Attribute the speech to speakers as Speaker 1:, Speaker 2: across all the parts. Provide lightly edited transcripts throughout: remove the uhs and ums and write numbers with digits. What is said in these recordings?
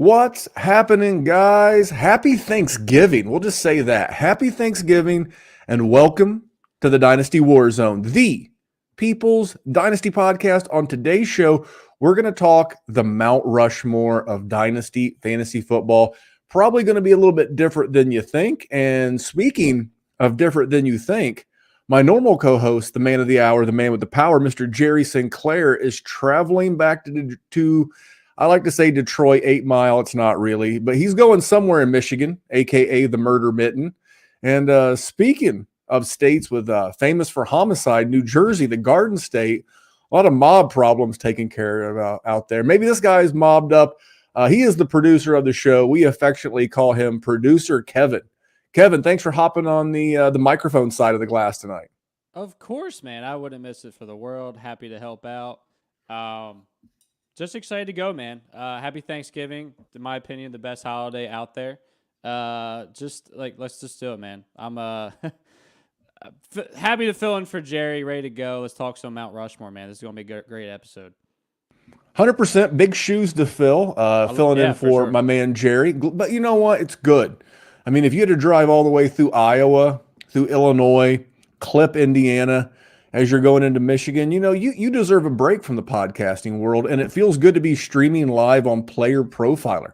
Speaker 1: What's happening, guys? Happy Thanksgiving. We'll just say that. Happy Thanksgiving and welcome to the Dynasty WarZone, the People's Dynasty podcast. On today's show, we're going to talk the Mount Rushmore of Dynasty fantasy football. Probably going to be a little bit different than you think. And speaking of different than you think, my normal co-host, the man of the hour, the man with the power, Mr. Jerry Sinclair, is traveling back to I like to say Detroit 8 Mile. It's not really, but he's going somewhere in Michigan, a.k.a. the Murder Mitten. And speaking of states with famous for homicide, New Jersey, the Garden State, a lot of mob problems taken care of out there. Maybe this guy's mobbed up. He is the producer of the show. We affectionately call him Producer Kevin. Kevin, thanks for hopping on the microphone side of the glass tonight.
Speaker 2: Of course, man. I wouldn't miss it for the world. Happy to help out. Just excited to go, man. Happy Thanksgiving. In my opinion, the best holiday out there. Let's just do it, man. I'm happy to fill in for Jerry, ready to go. Let's talk some Mount Rushmore, man. This is going to be a great episode.
Speaker 1: 100% big shoes to fill, filling in for
Speaker 2: sure.
Speaker 1: my man Jerry. But you know what? It's good. I mean, if you had to drive all the way through Iowa, through Illinois, clip Indiana, as you're going into Michigan, you deserve a break from the podcasting world, and it feels good to be streaming live on Player Profiler.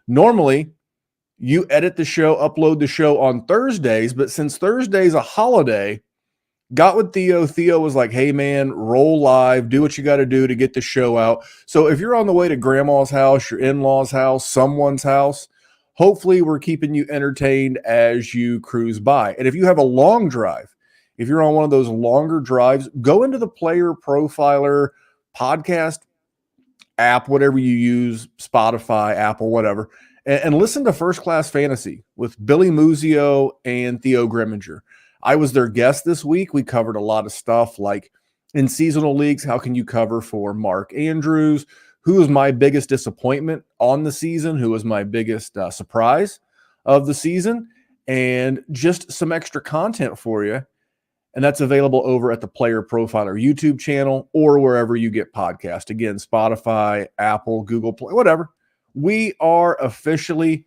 Speaker 1: Normally, you edit the show, upload the show on Thursdays, but since Thursday's a holiday, got with Theo. Theo was like, hey, man, roll live, do what you got to do to get the show out. So if you're on the way to grandma's house, your in-laws' house, someone's house, hopefully we're keeping you entertained as you cruise by. And if you have a long drive, if you're on one of those longer drives, go into the Player Profiler podcast app, whatever you use, Spotify, Apple, whatever, and listen to First Class Fantasy with Billy Muzio and Theo Grimminger. I was their guest this week. We covered a lot of stuff like in seasonal leagues, how can you cover for Mark Andrews? Who was my biggest disappointment on the season? Who was my biggest surprise of the season? And just some extra content for you. And that's available over at the Player Profiler YouTube channel or wherever you get podcasts. Again, Spotify, Apple, Google Play, whatever. We are officially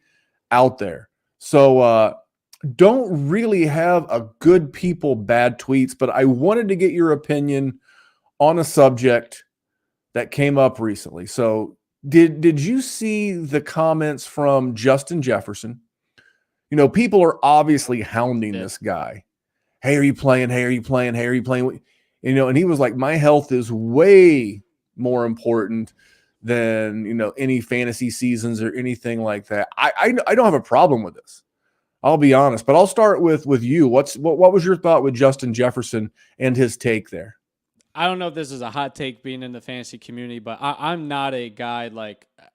Speaker 1: out there. So don't really have a good people, bad tweets, but I wanted to get your opinion on a subject that came up recently. So did you see the comments from Justin Jefferson? People are obviously hounding this guy. Hey, are you playing? Hey, are you playing? Hey, are you playing? And he was like, my health is way more important than, any fantasy seasons or anything like that. I don't have a problem with this. I'll be honest, but I'll start with you. What was your thought with Justin Jefferson and his take there?
Speaker 2: I don't know if this is a hot take being in the fantasy community, but I'm not a guy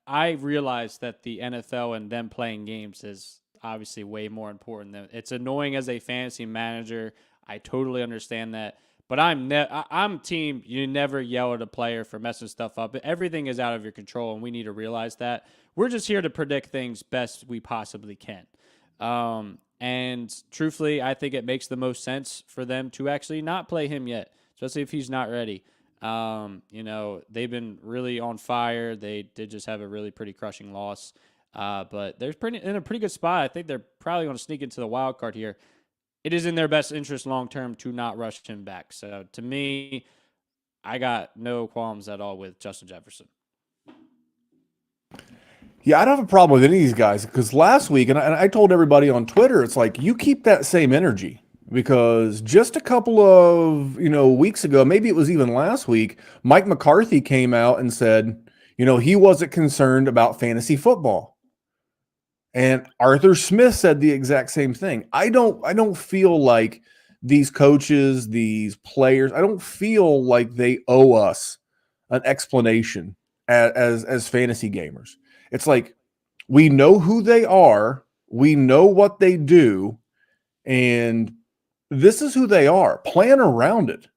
Speaker 2: I realize that the NFL and them playing games is obviously way more important. It's annoying as a fantasy manager. I totally understand that. But I'm team, you never yell at a player for messing stuff up. Everything is out of your control, and we need to realize that. We're just here to predict things best we possibly can. And truthfully, I think it makes the most sense for them to actually not play him yet, especially if he's not ready. They've been really on fire. They did just have a really pretty crushing loss. But they're in a pretty good spot. I think they're probably going to sneak into the wild card here. It is in their best interest long-term to not rush him back. So, to me, I got no qualms at all with Justin Jefferson.
Speaker 1: Yeah, I don't have a problem with any of these guys because last week, and I told everybody on Twitter, it's like you keep that same energy because just a couple of weeks ago, maybe it was even last week, Mike McCarthy came out and said, he wasn't concerned about fantasy football. And Arthur Smith said the exact same thing. I don't feel like these coaches, these players, I don't feel like they owe us an explanation as fantasy gamers. It's like we know who they are, we know what they do, and this is who they are. Plan around it.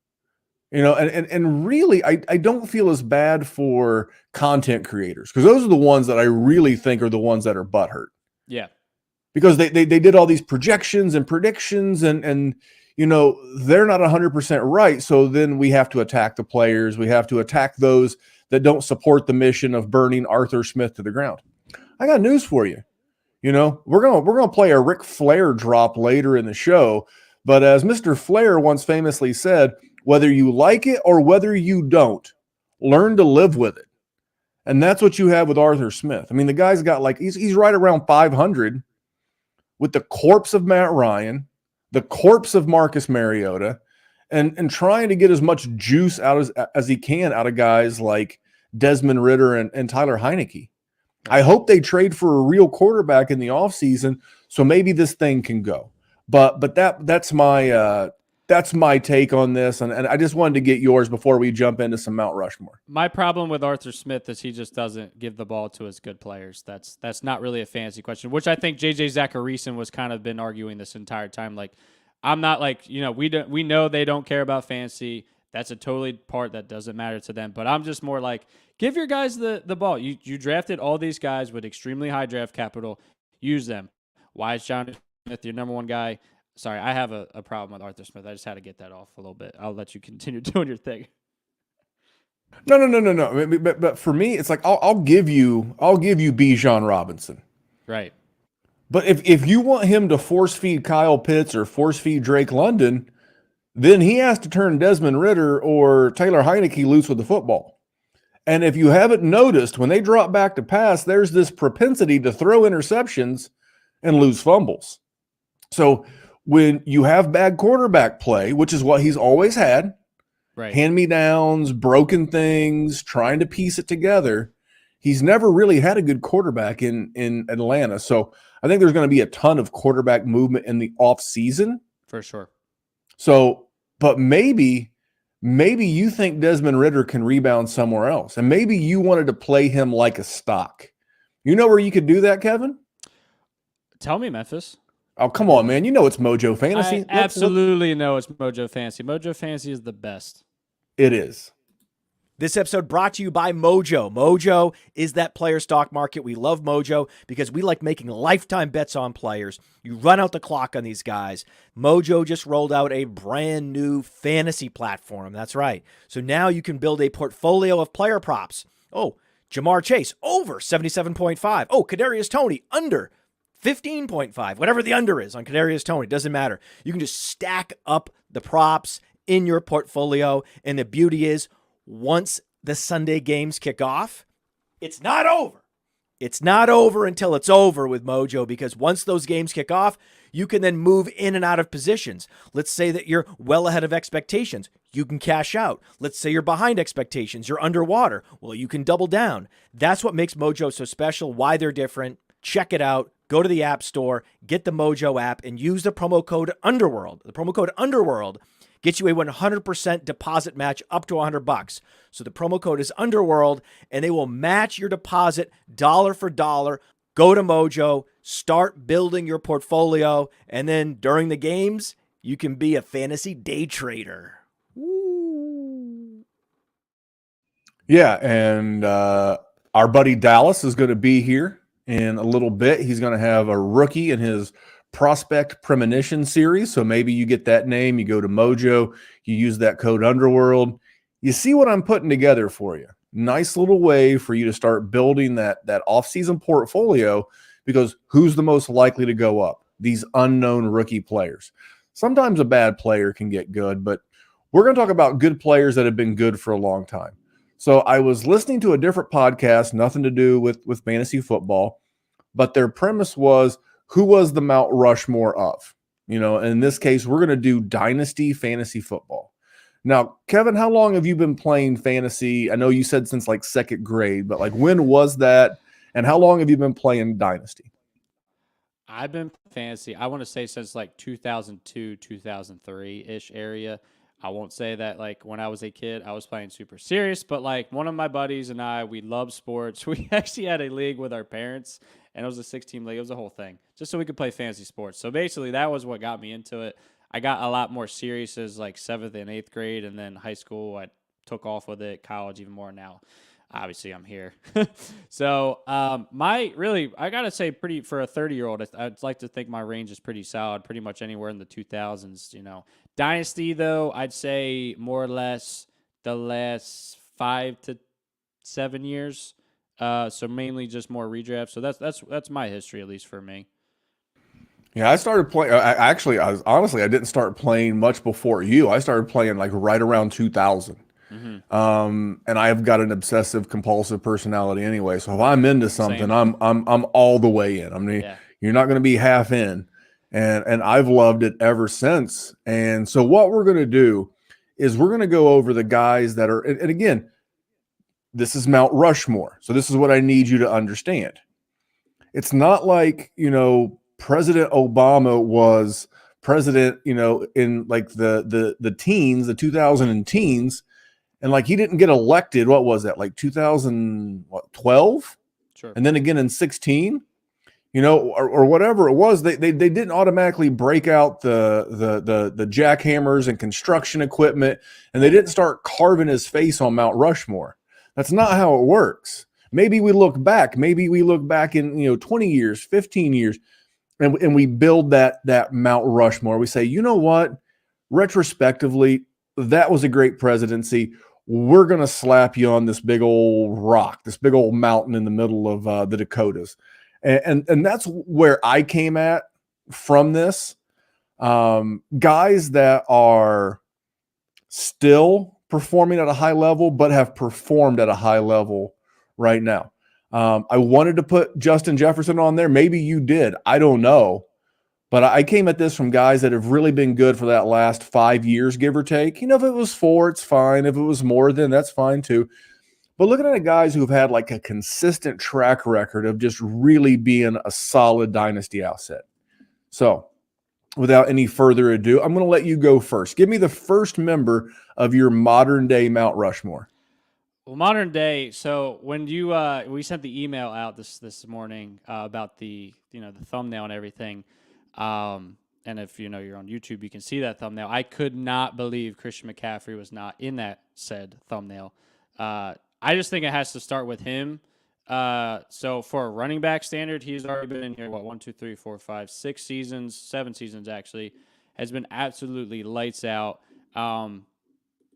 Speaker 1: And really, I don't feel as bad for content creators because those are the ones that I really think are the ones that are butthurt.
Speaker 2: Yeah.
Speaker 1: Because they did all these projections and predictions and they're not 100% right. So then we have to attack the players. We have to attack those that don't support the mission of burning Arthur Smith to the ground. I got news for you. We're gonna play a Ric Flair drop later in the show, but as Mr. Flair once famously said, whether you like it or whether you don't, learn to live with it. And that's what you have with Arthur Smith. I mean, the guy's got he's right around 500 with the corpse of Matt Ryan, the corpse of Marcus Mariota, and trying to get as much juice out as he can out of guys like Desmond Ridder and Tyler Heineke. I hope they trade for a real quarterback in the offseason so maybe this thing can go. But that's my take on this, and I just wanted to get yours before we jump into some Mount Rushmore.
Speaker 2: My problem with Arthur Smith is he just doesn't give the ball to his good players. That's not really a fantasy question, which I think J.J. Zacharyson was kind of been arguing this entire time. Like, I'm not like, we know they don't care about fantasy. That's a totally part that doesn't matter to them. But I'm just more like, give your guys the ball. You drafted all these guys with extremely high draft capital. Use them. Why is John Smith your number one guy? Sorry, I have a problem with Arthur Smith. I just had to get that off a little bit. I'll let you continue doing your thing.
Speaker 1: No. But for me, it's like I'll give you Bijan Robinson.
Speaker 2: Right.
Speaker 1: But if you want him to force feed Kyle Pitts or force feed Drake London, then he has to turn Desmond Ridder or Taylor Heineke loose with the football. And if you haven't noticed, when they drop back to pass, there's this propensity to throw interceptions and lose fumbles. So when you have bad quarterback play, which is what he's always had,
Speaker 2: right,
Speaker 1: hand-me-downs, broken things, trying to piece it together, he's never really had a good quarterback in Atlanta. So I think there's going to be a ton of quarterback movement in the offseason.
Speaker 2: For sure.
Speaker 1: So, but maybe you think Desmond Ridder can rebound somewhere else, and maybe you wanted to play him like a stock. You know where you could do that, Kevin?
Speaker 2: Tell me, Memphis.
Speaker 1: Oh, come on, man. You know it's Mojo Fantasy.
Speaker 2: I absolutely know it's Mojo Fantasy. Mojo Fantasy is the best.
Speaker 1: It is.
Speaker 3: This episode brought to you by Mojo. Mojo is that player stock market. We love Mojo because we like making lifetime bets on players. You run out the clock on these guys. Mojo just rolled out a brand new fantasy platform. That's right. So now you can build a portfolio of player props. Oh, Jamar Chase, over 77.5. Oh, Kadarius Toney, under 15.5. Whatever the under is on Kadarius Toney, doesn't matter. You can just stack up the props in your portfolio. And the beauty is, once the Sunday games kick off, it's not over. It's not over until it's over with Mojo, because once those games kick off, you can then move in and out of positions. Let's say that you're well ahead of expectations. You can cash out. Let's say you're behind expectations. You're underwater. Well, you can double down. That's what makes Mojo so special, why they're different. Check it out. Go to the App Store, get the Mojo app, and use the promo code Underworld. The promo code Underworld gets you a 100% deposit match up to $100. So the promo code is Underworld, and they will match your deposit dollar for dollar. Go to Mojo, start building your portfolio, and then during the games, you can be a fantasy day trader. Woo.
Speaker 1: Yeah, and our buddy Dallas is going to be here in a little bit. He's going to have a rookie in his Prospect Premonition series. So maybe you get that name, you go to Mojo, you use that code Underworld. You see what I'm putting together for you. Nice little way for you to start building that off-season portfolio, because who's the most likely to go up? These unknown rookie players. Sometimes a bad player can get good, but we're going to talk about good players that have been good for a long time. So I was listening to a different podcast, nothing to do with fantasy football, but their premise was, who was the Mount Rushmore of? In this case, we're going to do Dynasty fantasy football. Now, Kevin, how long have you been playing fantasy? I know you said since like second grade, but like when was that? And how long have you been playing Dynasty?
Speaker 2: I've been fantasy, I want to say since like 2002, 2003-ish area. I won't say that like when I was a kid, I was playing super serious, but like one of my buddies and I, we love sports. We actually had a league with our parents, and it was a 6-team league. It was a whole thing just so we could play fantasy sports. So basically that was what got me into it. I got a lot more serious as like 7th and 8th grade, and then high school, I took off with it, college even more now. Obviously I'm here. So I got to say for a 30-year-old, I'd like to think my range is pretty solid, pretty much anywhere in the 2000s, Dynasty, though, I'd say more or less the last 5 to 7 years. So mainly just more redraft. So that's my history, at least for me.
Speaker 1: Yeah, I started playing. I didn't start playing much before you. I started playing like right around 2000.
Speaker 2: Mm-hmm.
Speaker 1: And I've got an obsessive compulsive personality anyway. So if I'm into something,
Speaker 2: Same.
Speaker 1: I'm all the way in. I mean,
Speaker 2: Yeah.
Speaker 1: you're not going to be half in. And I've loved it ever since. And so what we're going to do is we're going to go over the guys that are, and again, this is Mount Rushmore. So this is what I need you to understand. It's not like, President Obama was president, in like the teens, the 2000 teens, and like he didn't get elected. What was that? Like 2012?
Speaker 2: Sure.
Speaker 1: And then again in 16, or whatever it was, they didn't automatically break out the jackhammers and construction equipment, and they didn't start carving his face on Mount Rushmore. That's not how it works. Maybe we look back in 20 years, 15 years, and we build that Mount Rushmore. We say, you know what? Retrospectively, that was a great presidency. We're going to slap you on this big old rock, this big old mountain in the middle of the Dakotas. And that's where I came at from this. Guys that are still performing at a high level, but have performed at a high level right now. I wanted to put Justin Jefferson on there. Maybe you did. I don't know. But I came at this from guys that have really been good for that last 5 years, give or take. If it was 4, it's fine. If it was more, then that's fine too. But looking at the guys who've had like a consistent track record of just really being a solid dynasty outset. So without any further ado, I'm going to let you go first. Give me the first member of your modern day Mount Rushmore.
Speaker 2: Well, modern day. So when we sent the email out this morning about the the thumbnail and everything, and if you're on YouTube, you can see that thumbnail. I could not believe Christian McCaffrey was not in that said thumbnail. I just think it has to start with him. So for a running back standard, he's already been in here, 1, 2, 3, 4, 5, 6 seasons, 7 seasons actually, has been absolutely lights out.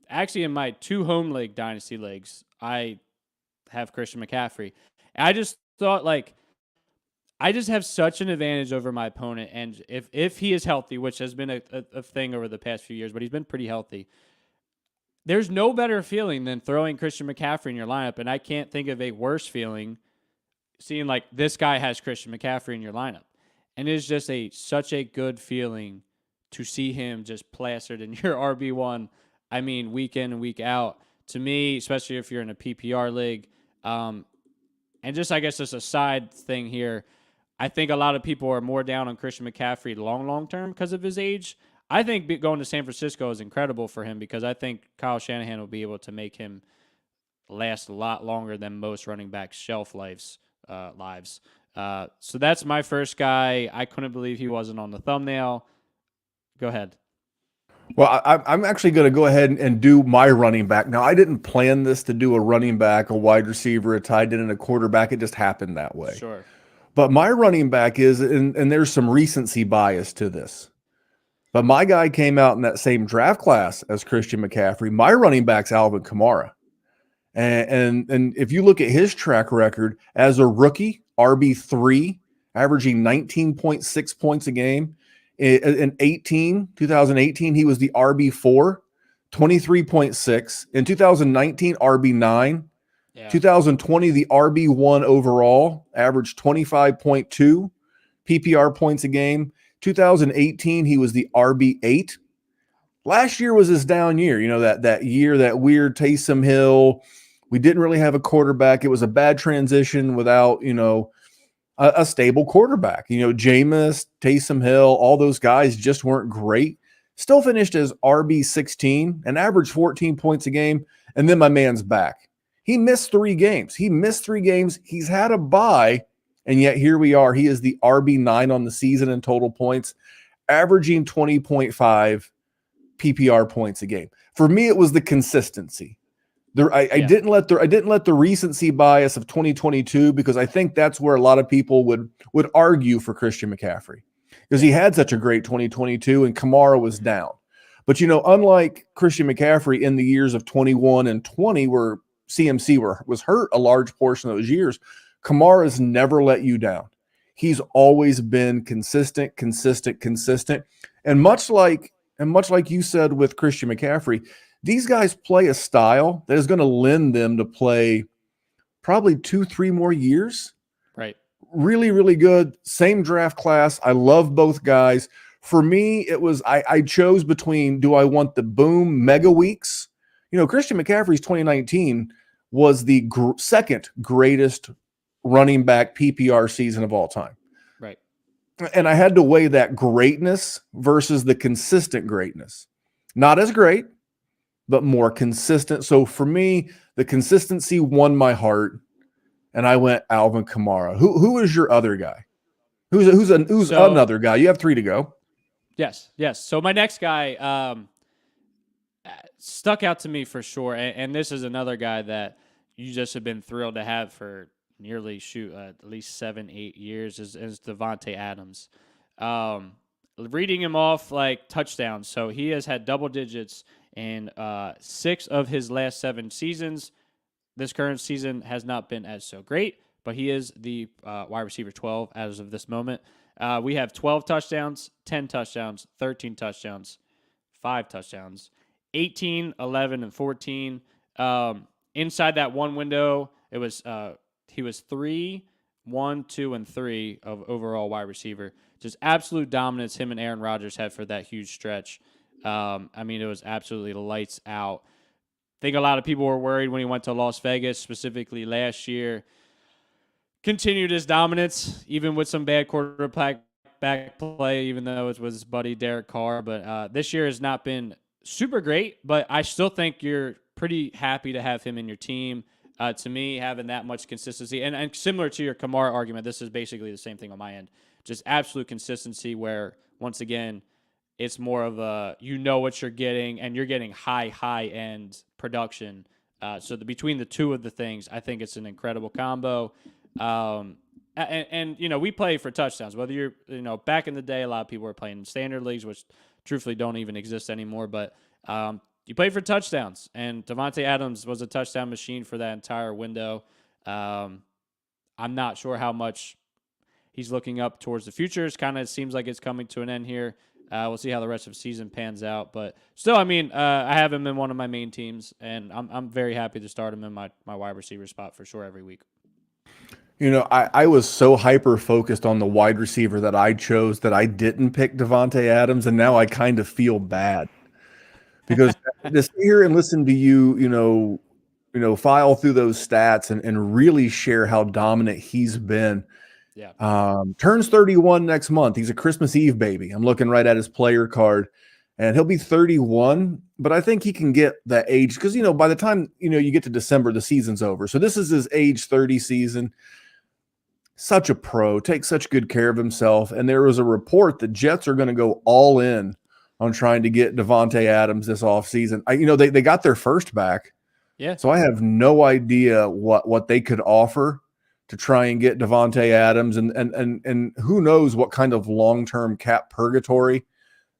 Speaker 2: Actually, in my 2 home league dynasty leagues, I have Christian McCaffrey. I just thought I just have such an advantage over my opponent, and if he is healthy, which has been a thing over the past few years, but he's been pretty healthy, there's no better feeling than throwing Christian McCaffrey in your lineup, and I can't think of a worse feeling seeing this guy has Christian McCaffrey in your lineup. And it's just such a good feeling to see him just plastered in your RB1, week in and week out. To me, especially if you're in a PPR league, and just I guess just a side thing here, I think a lot of people are more down on Christian McCaffrey long term because of his age. I think going to San Francisco is incredible for him because I think Kyle Shanahan will be able to make him last a lot longer than most running backs' shelf lives. So that's my first guy. I couldn't believe he wasn't on the thumbnail. Go ahead.
Speaker 1: Well, I'm actually going to go ahead and do my running back. Now, I didn't plan this to do a running back, a wide receiver, a tight end, and a quarterback. It just happened that way.
Speaker 2: Sure.
Speaker 1: But my running back is, and there's some recency bias to this, but my guy came out in that same draft class as Christian McCaffrey. My running back's Alvin Kamara. And if you look at his track record as a rookie, RB3, averaging 19.6 points a game. In 2018, he was the RB4, 23.6. In 2019, RB9. Yeah. 2020, the RB1 overall, averaged 25.2 PPR points a game. 2018, he was the RB8. Last year was his down year. That year, that weird Taysom Hill. We didn't really have a quarterback. It was a bad transition without, a stable quarterback. Jameis, Taysom Hill, all those guys just weren't great. Still finished as RB16 and averaged 14 points a game. And then my man's back. He missed 3 games. He's had a bye, and yet here we are. He is the RB9 on the season in total points, averaging 20.5 PPR points a game. For me, it was the consistency. I didn't let the recency bias of 2022, because I think that's where a lot of people would argue for Christian McCaffrey, because he had such a great 2022 and Kamara was down. But unlike Christian McCaffrey in the years of 21 and 20, where CMC was hurt a large portion of those years, Kamara's never let you down. He's always been consistent. And much like you said with Christian McCaffrey, these guys play a style that is going to lend them to play probably 2-3 more years.
Speaker 2: Right.
Speaker 1: Really, really good. Same draft class. I love both guys. For me, it was I chose between, do I want the boom mega weeks? Christian McCaffrey's 2019 was the second greatest running back PPR season of all time.
Speaker 2: Right.
Speaker 1: And I had to weigh that greatness versus the consistent greatness. Not as great, but more consistent. So for me, the consistency won my heart, and I went Alvin Kamara. Who is your other guy? Who's another guy? You have 3 to go.
Speaker 2: Yes. So my next guy stuck out to me for sure, and this is another guy that you just have been thrilled to have for nearly at least 7-8 years is Davante Adams. Reading him off like touchdowns, so he has had double digits in 6 of his last 7 seasons. This current season has not been as so great, but he is the wide receiver 12 as of this moment. We have 12 touchdowns, 10 touchdowns, 13 touchdowns, 5 touchdowns, 18, 11, and 14. Inside that one window, it was he was 3, 1, 2, and 3 of overall wide receiver. Just absolute dominance him and Aaron Rodgers had for that huge stretch. It was absolutely lights out. I think a lot of people were worried when he went to Las Vegas, specifically last year. Continued his dominance, even with some bad quarterback play, even though it was his buddy Derek Carr. But this year has not been super great, but I still think you're pretty happy to have him in your team. To me, having that much consistency, and similar to your Kamara argument, this is basically the same thing on my end. Just absolute consistency where, once again, it's more of a, what you're getting, and you're getting high-end production. So between the two of the things, I think it's an incredible combo. We play for touchdowns. Whether you're, back in the day, a lot of people were playing in standard leagues, which truthfully don't even exist anymore. But you play for touchdowns, and Davante Adams was a touchdown machine for that entire window. I'm not sure how much he's looking up towards the future. It kind of seems like it's coming to an end here. We'll see how the rest of the season pans out. But still, I have him in one of my main teams, and I'm very happy to start him in my wide receiver spot for sure every week.
Speaker 1: I was so hyper-focused on the wide receiver that I chose that I didn't pick Davante Adams, and now I kind of feel bad. Because to sit here and listen to you, file through those stats and really share how dominant he's been.
Speaker 2: Yeah.
Speaker 1: Turns 31 next month. He's a Christmas Eve baby. I'm looking right at his player card, and he'll be 31. But I think he can get that age because, by the time, you get to December, the season's over. So this is his age 30 season. Such a pro, takes such good care of himself. And there was a report that Jets are going to go all in on trying to get Davante Adams this offseason. They got their first back.
Speaker 2: Yeah.
Speaker 1: So I have no idea what they could offer to try and get Davante Adams, and who knows what kind of long-term cap purgatory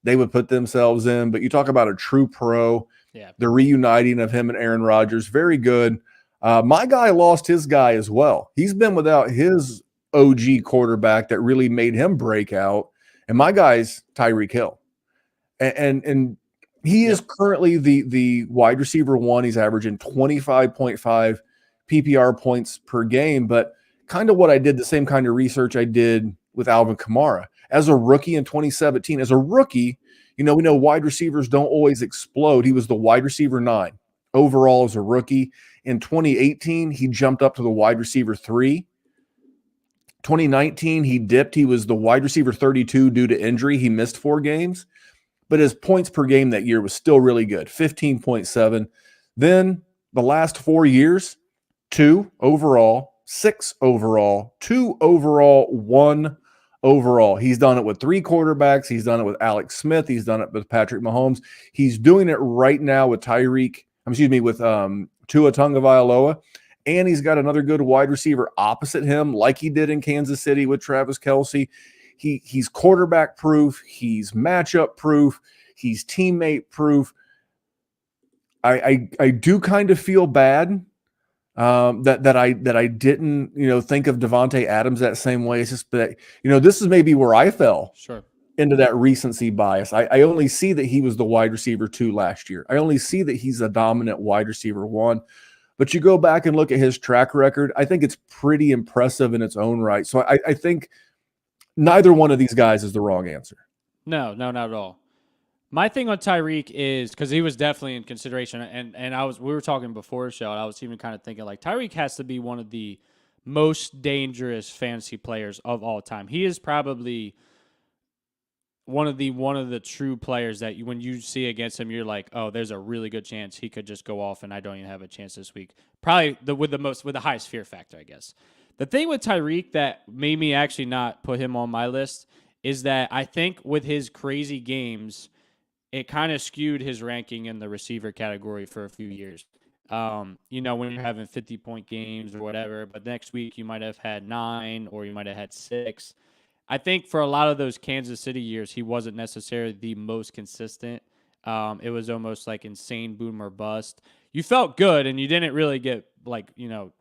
Speaker 1: they would put themselves in. But you talk about a true pro.
Speaker 2: Yeah.
Speaker 1: The reuniting of him and Aaron Rodgers, very good. My guy lost his guy as well. He's been without his OG quarterback that really made him break out, and my guy's Tyreek Hill. And he is currently the wide receiver 1. He's averaging 25.5 PPR points per game, but kind of what I did, the same kind of research I did with Alvin Kamara. As a rookie in 2017, as a rookie, we know wide receivers don't always explode. He was the wide receiver 9 overall as a rookie. In 2018, he jumped up to the wide receiver 3. 2019, he dipped. He was the wide receiver 32 due to injury. He missed 4 games. But his points per game that year was still really good, 15.7. Then the last 4 years, 2 overall, 6 overall, 2 overall, 1 overall. He's done it with 3 quarterbacks. He's done it with Alex Smith. He's done it with Patrick Mahomes. He's doing it right now with with Tua Tagovailoa. And he's got another good wide receiver opposite him, like he did in Kansas City with Travis Kelce. He's quarterback proof. He's matchup proof. He's teammate proof. I do kind of feel bad that I didn't think of Devontae Adams that same way. It's just that this is maybe where I fell
Speaker 2: Sure.
Speaker 1: into that recency bias. I only see that he was the wide receiver 2 last year. I only see that he's a dominant wide receiver 1. But you go back and look at his track record, I think it's pretty impressive in its own right. So I think neither one of these guys is the wrong answer.
Speaker 2: No, not at all. My thing on Tyreek is because he was definitely in consideration, and we were talking before the show, and I was even kind of thinking like Tyreek has to be one of the most dangerous fantasy players of all time. He is probably one of the true players that when you see against him, you're like, oh, there's a really good chance he could just go off, and I don't even have a chance this week. Probably with the highest fear factor, I guess. The thing with Tyreek that made me actually not put him on my list is that I think with his crazy games, it kind of skewed his ranking in the receiver category for a few years. When you're having 50-point games or whatever, but next week you might have had 9 or you might have had 6. I think for a lot of those Kansas City years, he wasn't necessarily the most consistent. It was almost like insane boom or bust. You felt good, and you didn't really get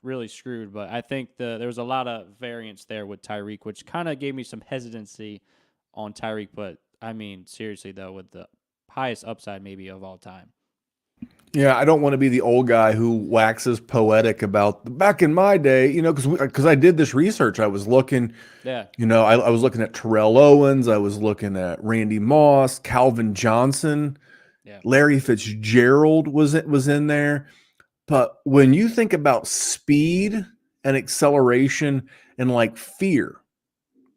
Speaker 2: really screwed. But I think there was a lot of variance there with Tyreek, which kind of gave me some hesitancy on Tyreek. But I mean, seriously though, with the highest upside maybe of all time.
Speaker 1: Yeah, I don't want to be the old guy who waxes poetic about back in my day, because I did this research. I was looking, I was looking at Terrell Owens. I was looking at Randy Moss, Calvin Johnson, Larry Fitzgerald was in there. But when you think about speed and acceleration and like fear,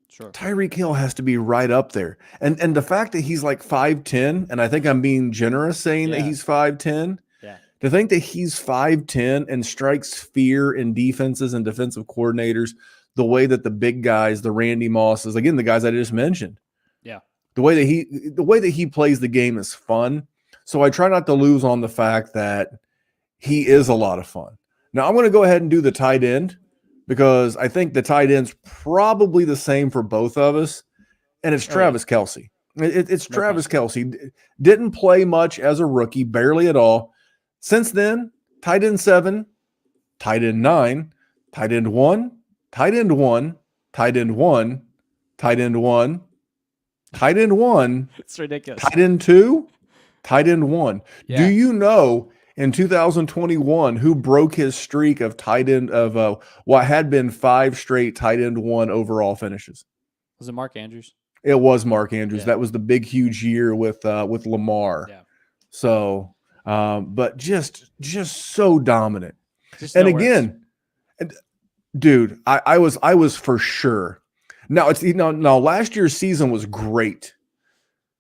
Speaker 2: sure,
Speaker 1: Tyreek Hill has to be right up there. And the fact that he's like 5'10", and I think I'm being generous saying that he's 5'10".
Speaker 2: Yeah.
Speaker 1: To think that he's 5'10" and strikes fear in defenses and defensive coordinators the way that the big guys, the Randy Mosses, again, the guys I just mentioned.
Speaker 2: Yeah.
Speaker 1: The way that he plays the game is fun. So I try not to lose on the fact that he is a lot of fun. Now I'm going to go ahead and do the tight end because I think the tight end's probably the same for both of us, and it's Travis Kelce. It's Travis Kelce. Didn't play much as a rookie, barely at all. Since then, tight end 7, tight end 9, tight end 1, tight end 1, tight end 1, tight end 1, tight end 1.
Speaker 2: It's ridiculous.
Speaker 1: Tight end 2, tight end 1.
Speaker 2: Yeah.
Speaker 1: Do you know in 2021 who broke his streak of tight end of what had been 5 straight tight end 1 overall finishes?
Speaker 2: Was it Mark Andrews?
Speaker 1: It was Mark Andrews.
Speaker 2: Yeah.
Speaker 1: That was the big, huge year with Lamar.
Speaker 2: Yeah.
Speaker 1: So, but just so dominant.
Speaker 2: Just
Speaker 1: And
Speaker 2: nowhere
Speaker 1: again, dude, I was for sure. Now now last year's season was great,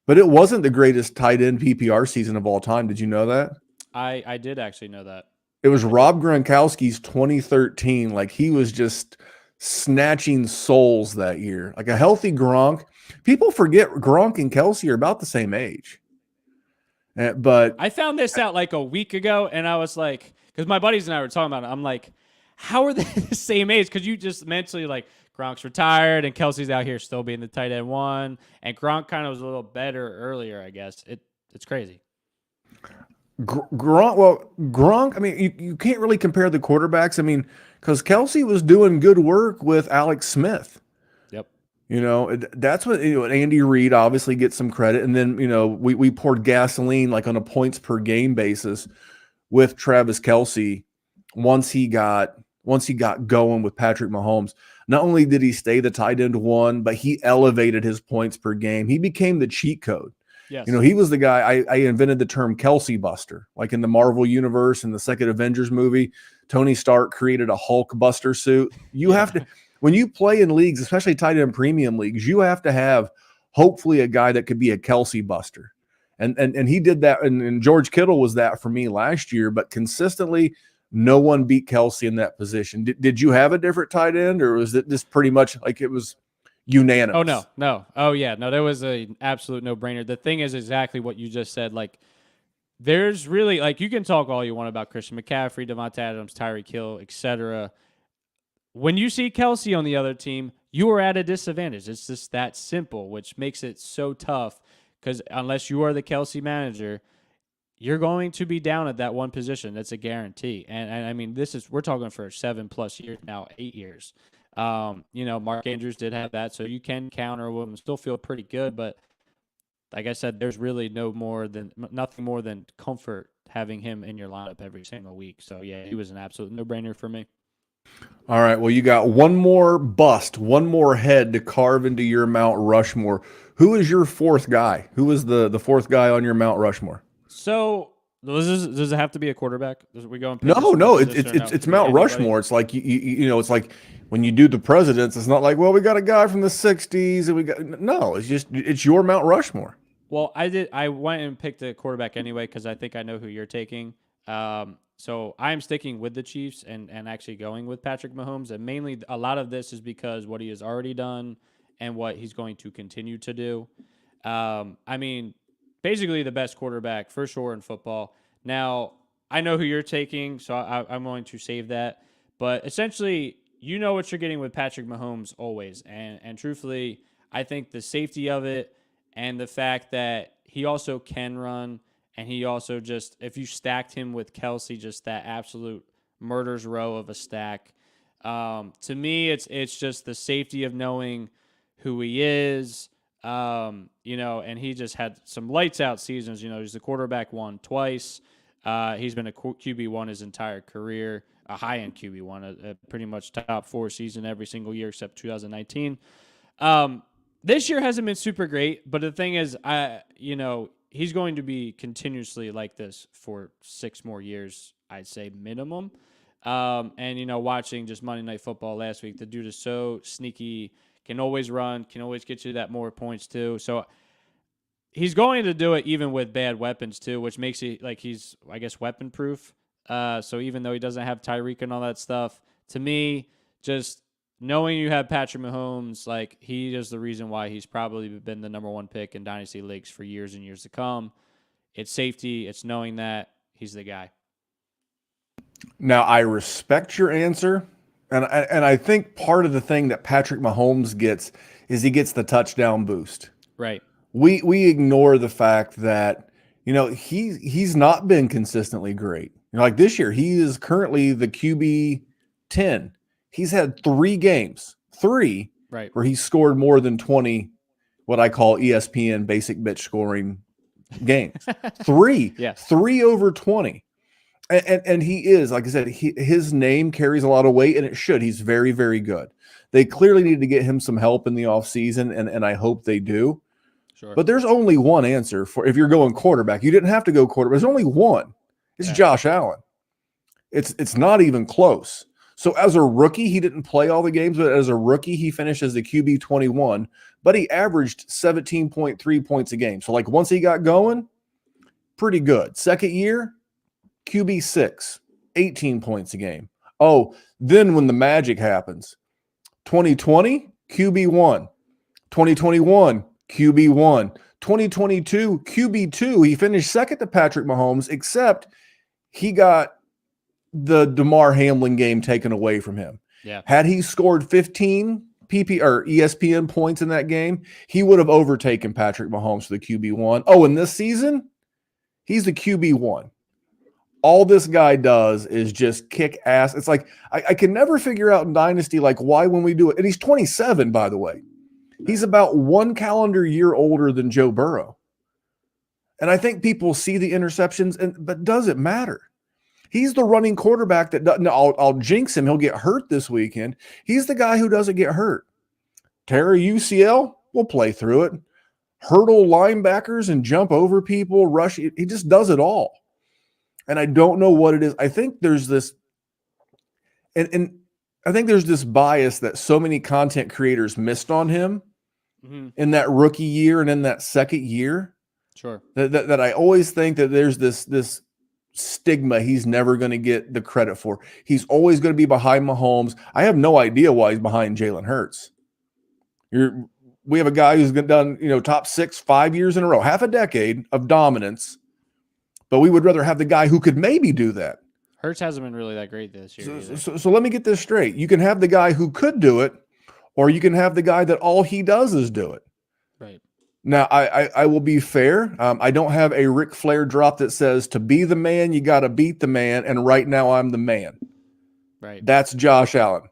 Speaker 1: but it wasn't the greatest tight end PPR season of all time. Did you know that?
Speaker 2: I did actually know that.
Speaker 1: It was Rob Gronkowski's 2013. Like he was just snatching souls that year. Like a healthy Gronk. People forget Gronk and Kelce are about the same age. But
Speaker 2: I found this out like a week ago, and I was like, because my buddies and I were talking about it. I'm like, how are they the same age? Because you just mentally like Gronk's retired and Kelsey's out here still being the tight end 1, and Gronk kind of was a little better earlier, I guess. It's crazy.
Speaker 1: Gronk, I mean, you can't really compare the quarterbacks. I mean, because Kelce was doing good work with Alex Smith.
Speaker 2: Yep.
Speaker 1: That's what Andy Reid obviously gets some credit. And then, we poured gasoline like on a points per game basis with Travis Kelce once he got going with Patrick Mahomes. Not only did he stay the tight end 1, but he elevated his points per game. He became the cheat code.
Speaker 2: Yes.
Speaker 1: He was the guy. I invented the term Kelce Buster, like in the Marvel universe in the second Avengers movie. Tony Stark created a Hulk Buster suit. You have to, when you play in leagues, especially tight end premium leagues, you have to have hopefully a guy that could be a Kelce Buster. And he did that. And George Kittle was that for me last year, but consistently no one beat Kelce in that position. Did you have a different tight end, or was it just pretty much like it was unanimous?
Speaker 2: Oh, no. Oh, yeah. No, there was an absolute no-brainer. The thing is exactly what you just said. Like, there's really, like, you can talk all you want about Christian McCaffrey, Devontae Adams, Tyreek Hill, etc. When you see Kelce on the other team, you are at a disadvantage. It's just that simple, which makes it so tough because unless you are the Kelce manager, you're going to be down at that one position. That's a guarantee. And I mean, we're talking for 7+ years now, 8 years. Mark Andrews did have that, so you can counter with him, still feel pretty good. But like I said, there's really nothing more than comfort having him in your lineup every single week. So yeah, he was an absolute no-brainer for me.
Speaker 1: All right. Well, you got one more bust, one more head to carve into your Mount Rushmore. Who is your fourth guy? Who is the fourth guy on your Mount Rushmore?
Speaker 2: So does it have to be a quarterback? We going?
Speaker 1: No. It's Mount Rushmore. It's like it's like when you do the presidents. It's not like, well, we got a guy from the '60s and we got no. It's your Mount Rushmore.
Speaker 2: Well, I went and picked a quarterback anyway because I think I know who you're taking. So I'm sticking with the Chiefs and actually going with Patrick Mahomes. And mainly a lot of this is because what he has already done and what he's going to continue to do. I mean, basically the best quarterback for sure in football. Now, I know who you're taking, so I'm going to save that. But essentially, you know what you're getting with Patrick Mahomes always. And truthfully, I think the safety of it and the fact that he also can run, and he also just, if you stacked him with Kelsey, just that absolute murder's row of a stack. To me, it's just the safety of knowing who he is, and he just had some lights out seasons. He's the quarterback one twice. He's been a QB1 his entire career, a high-end QB1, a pretty much top 4 season every single year except 2019. This year hasn't been super great, but the thing is, he's going to be continuously like this for 6 more years, I'd say minimum. Watching just Monday Night Football last week, the dude is so sneaky, can always run, can always get you that more points too. So he's going to do it even with bad weapons too, which makes it like he's, I guess, weapon proof. So even though he doesn't have Tyreek and all that stuff, to me, just knowing you have Patrick Mahomes, like, he is the reason why he's probably been the number 1 pick in Dynasty leagues for years and years to come. It's safety. It's knowing that he's the guy.
Speaker 1: Now, I respect your answer, and I think part of the thing that Patrick Mahomes gets is he gets the touchdown boost.
Speaker 2: Right.
Speaker 1: We ignore the fact that, he's not been consistently great. Like this year, he is currently the QB 10. He's had 3 games, right, where he scored more than 20, what I call ESPN basic bitch scoring games. 3,
Speaker 2: yeah,
Speaker 1: 3 over 20. And he is, like I said, his name carries a lot of weight, and it should. He's very, very good. They clearly need to get him some help in the offseason, and I hope they do.
Speaker 2: Sure.
Speaker 1: But there's only one answer for if you're going quarterback. You didn't have to go quarterback. There's only one. It's Josh Allen. It's not even close. So as a rookie, he didn't play all the games, but as a rookie, he finished as the QB 21, but he averaged 17.3 points a game. So like once he got going, pretty good. Second year, QB 6, 18 points a game. Oh, then when the magic happens, 2020, QB 1, 2021, QB 1, 2022, QB 2. He finished second to Patrick Mahomes, except he got the DeMar Hamlin game taken away from him.
Speaker 2: Yeah.
Speaker 1: Had he scored 15 PP or ESPN points in that game, he would have overtaken Patrick Mahomes for the QB1. Oh, and this season, he's the QB1. All this guy does is just kick ass. It's like I can never figure out in Dynasty, like, why when we do it. And he's 27, by the way. He's about 1 calendar year older than Joe Burrow. And I think people see the interceptions, but does it matter? He's the running quarterback that doesn't. I'll jinx him. He'll get hurt this weekend. He's the guy who doesn't get hurt. Tear a UCL, we'll play through it. Hurdle linebackers and jump over people, rush. He just does it all. And I don't know what it is. I think there's this, and I think there's this bias that so many content creators missed on him in that rookie year and in that second year.
Speaker 2: Sure.
Speaker 1: That I always think that there's this stigma he's never going to get the credit for. He's always going to be behind Mahomes. I have no idea why he's behind Jalen Hurts. We have a guy who's done, top 6, 5 years in a row, half a decade of dominance, but we would rather have the guy who could maybe do that.
Speaker 2: Hurts hasn't been really that great this year.
Speaker 1: So let me get this straight. You can have the guy who could do it, or you can have the guy that all he does is do it.
Speaker 2: Right.
Speaker 1: Now, I will be fair. I don't have a Ric Flair drop that says to be the man, you got to beat the man. And right now I'm the man.
Speaker 2: Right.
Speaker 1: That's Josh Allen.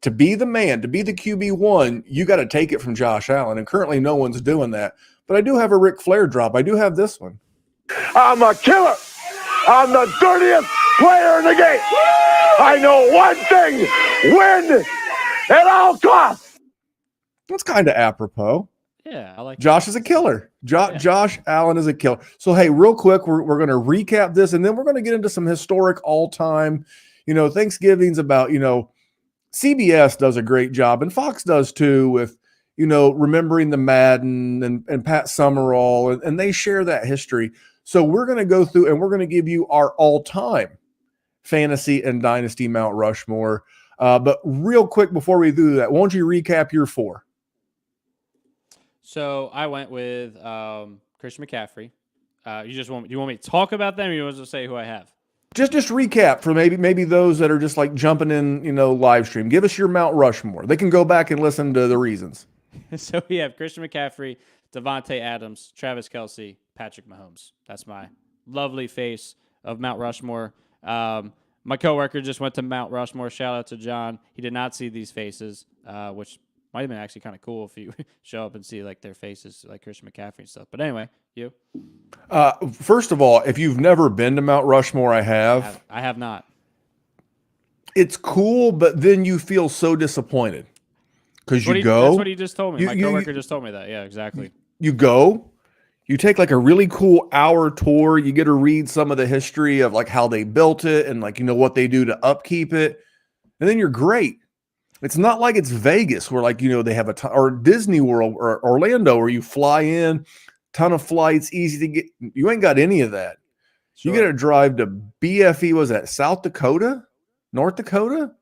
Speaker 1: To be the man, to be the QB1, you got to take it from Josh Allen. And currently no one's doing that. But I do have a Ric Flair drop. I do have this one.
Speaker 4: I'm a killer. I'm the dirtiest player in the game. I know one thing, win at all costs.
Speaker 1: That's kind of apropos.
Speaker 2: Yeah, I like
Speaker 1: Josh is a killer. Josh Allen is a killer. So, hey, real quick, we're going to recap this, and then we're going to get into some historic all-time, Thanksgiving's about, CBS does a great job, and Fox does too, with, remembering the Madden and Pat Summerall, and they share that history. So we're going to go through, and we're going to give you our all-time fantasy and dynasty Mount Rushmore. But real quick before we do that, won't you recap your 4?
Speaker 2: So I went with Christian McCaffrey. Do you want me to talk about them, or you want to say who I have?
Speaker 1: Just recap for maybe those that are just like jumping in, live stream. Give us your Mount Rushmore. They can go back and listen to the reasons.
Speaker 2: So we have Christian McCaffrey, Devontae Adams, Travis Kelce, Patrick Mahomes. That's my lovely face of Mount Rushmore. My coworker just went to Mount Rushmore. Shout out to John. He did not see these faces, which might have been actually kind of cool if you show up and see like their faces, like Christian McCaffrey and stuff. But anyway, you.
Speaker 1: First of all, if you've never been to Mount Rushmore, I have.
Speaker 2: I have not.
Speaker 1: It's cool, but then you feel so disappointed because you go.
Speaker 2: That's what he just told me. My coworker just told me that. Yeah, exactly.
Speaker 1: You go. You take like a really cool hour tour. You get to read some of the history of like how they built it and like, what they do to upkeep it. And then you're great. It's not like it's Vegas where like, they have or Disney World or Orlando where you fly in, ton of flights, easy to get. You ain't got any of that. Sure. You got to drive to BFE. Was that South Dakota, North Dakota?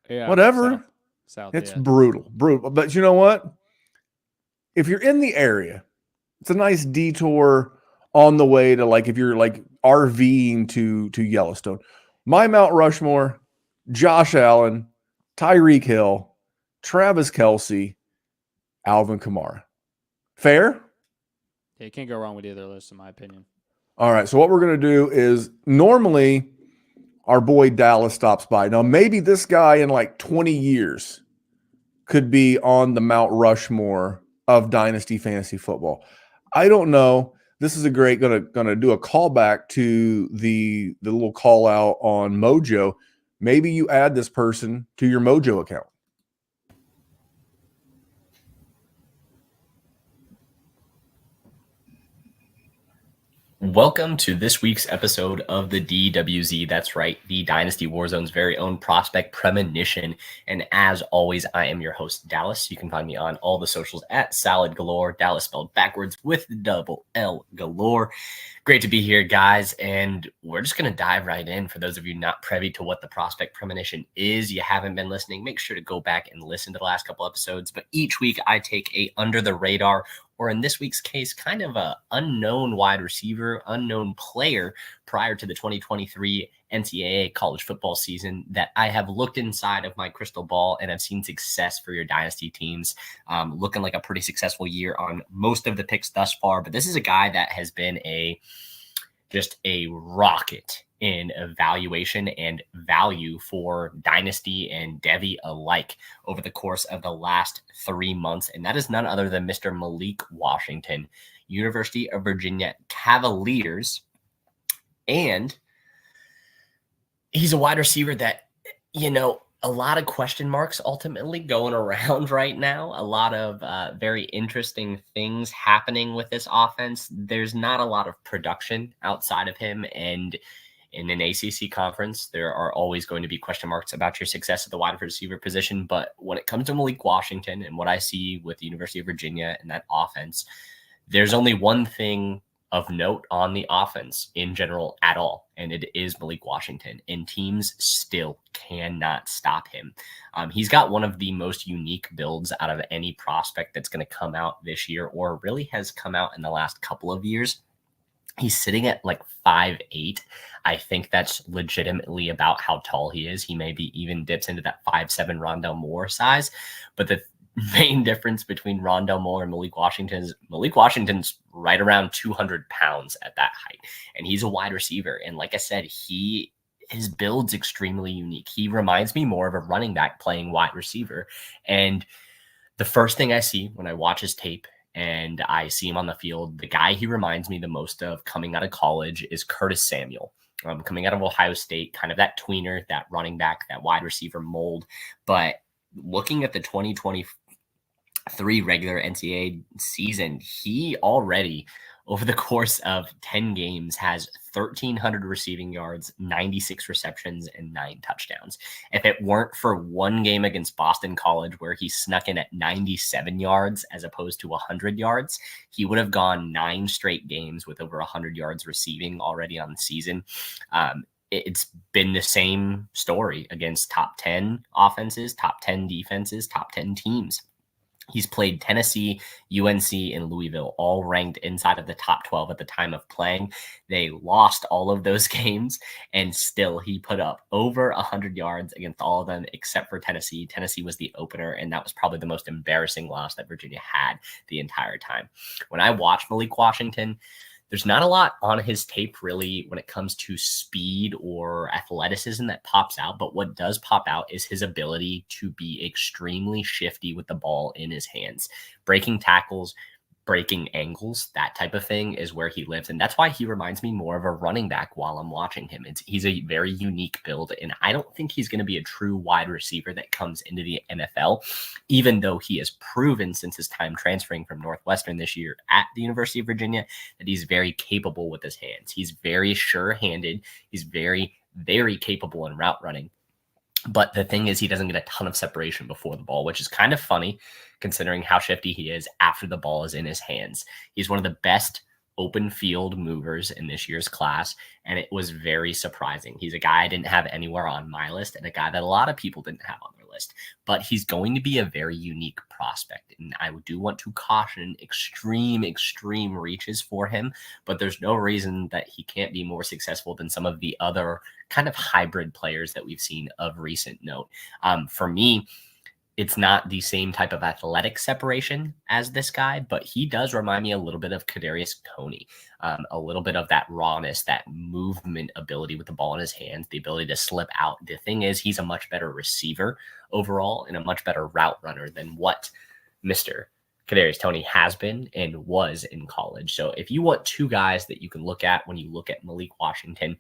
Speaker 2: Yeah.
Speaker 1: Whatever.
Speaker 2: South
Speaker 1: it's brutal. But you know what? If you're in the area, it's a nice detour on the way to like, if you're like RVing to Yellowstone. My Mount Rushmore, Josh Allen, Tyreek Hill, Travis Kelce, Alvin Kamara. Fair?
Speaker 2: Yeah, you can't go wrong with either list, in my opinion.
Speaker 1: All right, so what we're going to do is normally our boy Dallas stops by. Now, maybe this guy in like 20 years could be on the Mount Rushmore of Dynasty Fantasy Football. I don't know. This is a great gonna do a callback to the little call out on Mojo. Maybe you add this person to your Mojo account.
Speaker 5: Welcome to this week's episode of the DWZ. That's right, the Dynasty WarZone's very own prospect premonition. And as always, I am your host, Dallas. You can find me on all the socials at Salad Galore, Dallas spelled backwards with the double L Galore. Great to be here, guys. And we're just going to dive right in. For those of you not privy to what the prospect premonition is, you haven't been listening, make sure to go back and listen to the last couple episodes. But each week I take a under the radar, or in this week's case, kind of a unknown wide receiver, unknown player prior to the 2023 NCAA college football season that I have looked inside of my crystal ball and I've seen success for your dynasty teams, looking like a pretty successful year on most of the picks thus far. But this is a guy that has been just a rocket in evaluation and value for dynasty and Devy alike over the course of the last 3 months. And that is none other than Mr. Malik Washington, University of Virginia Cavaliers. And he's a wide receiver that, a lot of question marks ultimately going around right now. A lot of very interesting things happening with this offense. There's not a lot of production outside of him. And in an ACC conference, there are always going to be question marks about your success at the wide receiver position. But when it comes to Malik Washington and what I see with the University of Virginia and that offense, there's only one thing of note on the offense in general at all, and it is Malik Washington, and teams still cannot stop him. He's got one of the most unique builds out of any prospect that's going to come out this year, or really has come out in the last couple of years. He's sitting at like 5'8". I think that's legitimately about how tall he is. He maybe even dips into that 5'7" Rondell Moore size, but the main difference between Rondell Moore and Malik Washington is Malik Washington's right around 200 pounds at that height, and he's a wide receiver. And like I said, his build's extremely unique. He reminds me more of a running back playing wide receiver. And the first thing I see when I watch his tape and I see him on the field, the guy he reminds me the most of coming out of college is Curtis Samuel. Coming out of Ohio State, kind of that tweener, that running back, that wide receiver mold. But looking at the 2023 regular NCAA season, he already, over the course of 10 games, has 1,300 receiving yards, 96 receptions, and 9 touchdowns. If it weren't for one game against Boston College where he snuck in at 97 yards as opposed to 100 yards, he would have gone 9 straight games with over 100 yards receiving already on the season. It's been the same story against top 10 offenses, top 10 defenses, top 10 teams. He's played Tennessee, UNC, and Louisville, all ranked inside of the top 12 at the time of playing. They lost all of those games, and still he put up over 100 yards against all of them except for Tennessee. Tennessee was the opener, and that was probably the most embarrassing loss that Virginia had the entire time. When I watch Malik Washington, there's not a lot on his tape really when it comes to speed or athleticism that pops out, but what does pop out is his ability to be extremely shifty with the ball in his hands. Breaking tackles, breaking angles, that type of thing is where he lives. And that's why he reminds me more of a running back while I'm watching him. He's a very unique build, and I don't think he's going to be a true wide receiver that comes into the NFL, even though he has proven since his time transferring from Northwestern this year at the University of Virginia that he's very capable with his hands. He's very sure-handed. He's very, very capable in route running. But the thing is, he doesn't get a ton of separation before the ball, which is kind of funny considering how shifty he is after the ball is in his hands. He's one of the best open field movers in this year's class, and it was very surprising. He's a guy I didn't have anywhere on my list and a guy that a lot of people didn't have on their list, but he's going to be a very unique prospect. And I do want to caution extreme reaches for him, but there's no reason that he can't be more successful than some of the other kind of hybrid players that we've seen of recent note. For me, it's not the same type of athletic separation as this guy, but he does remind me a little bit of Kadarius Toney, a little bit of that rawness, that movement ability with the ball in his hands, the ability to slip out. The thing is, he's a much better receiver overall and a much better route runner than what Mr. Kadarius Toney has been and was in college. So if you want two guys that you can look at when you look at Malik Washington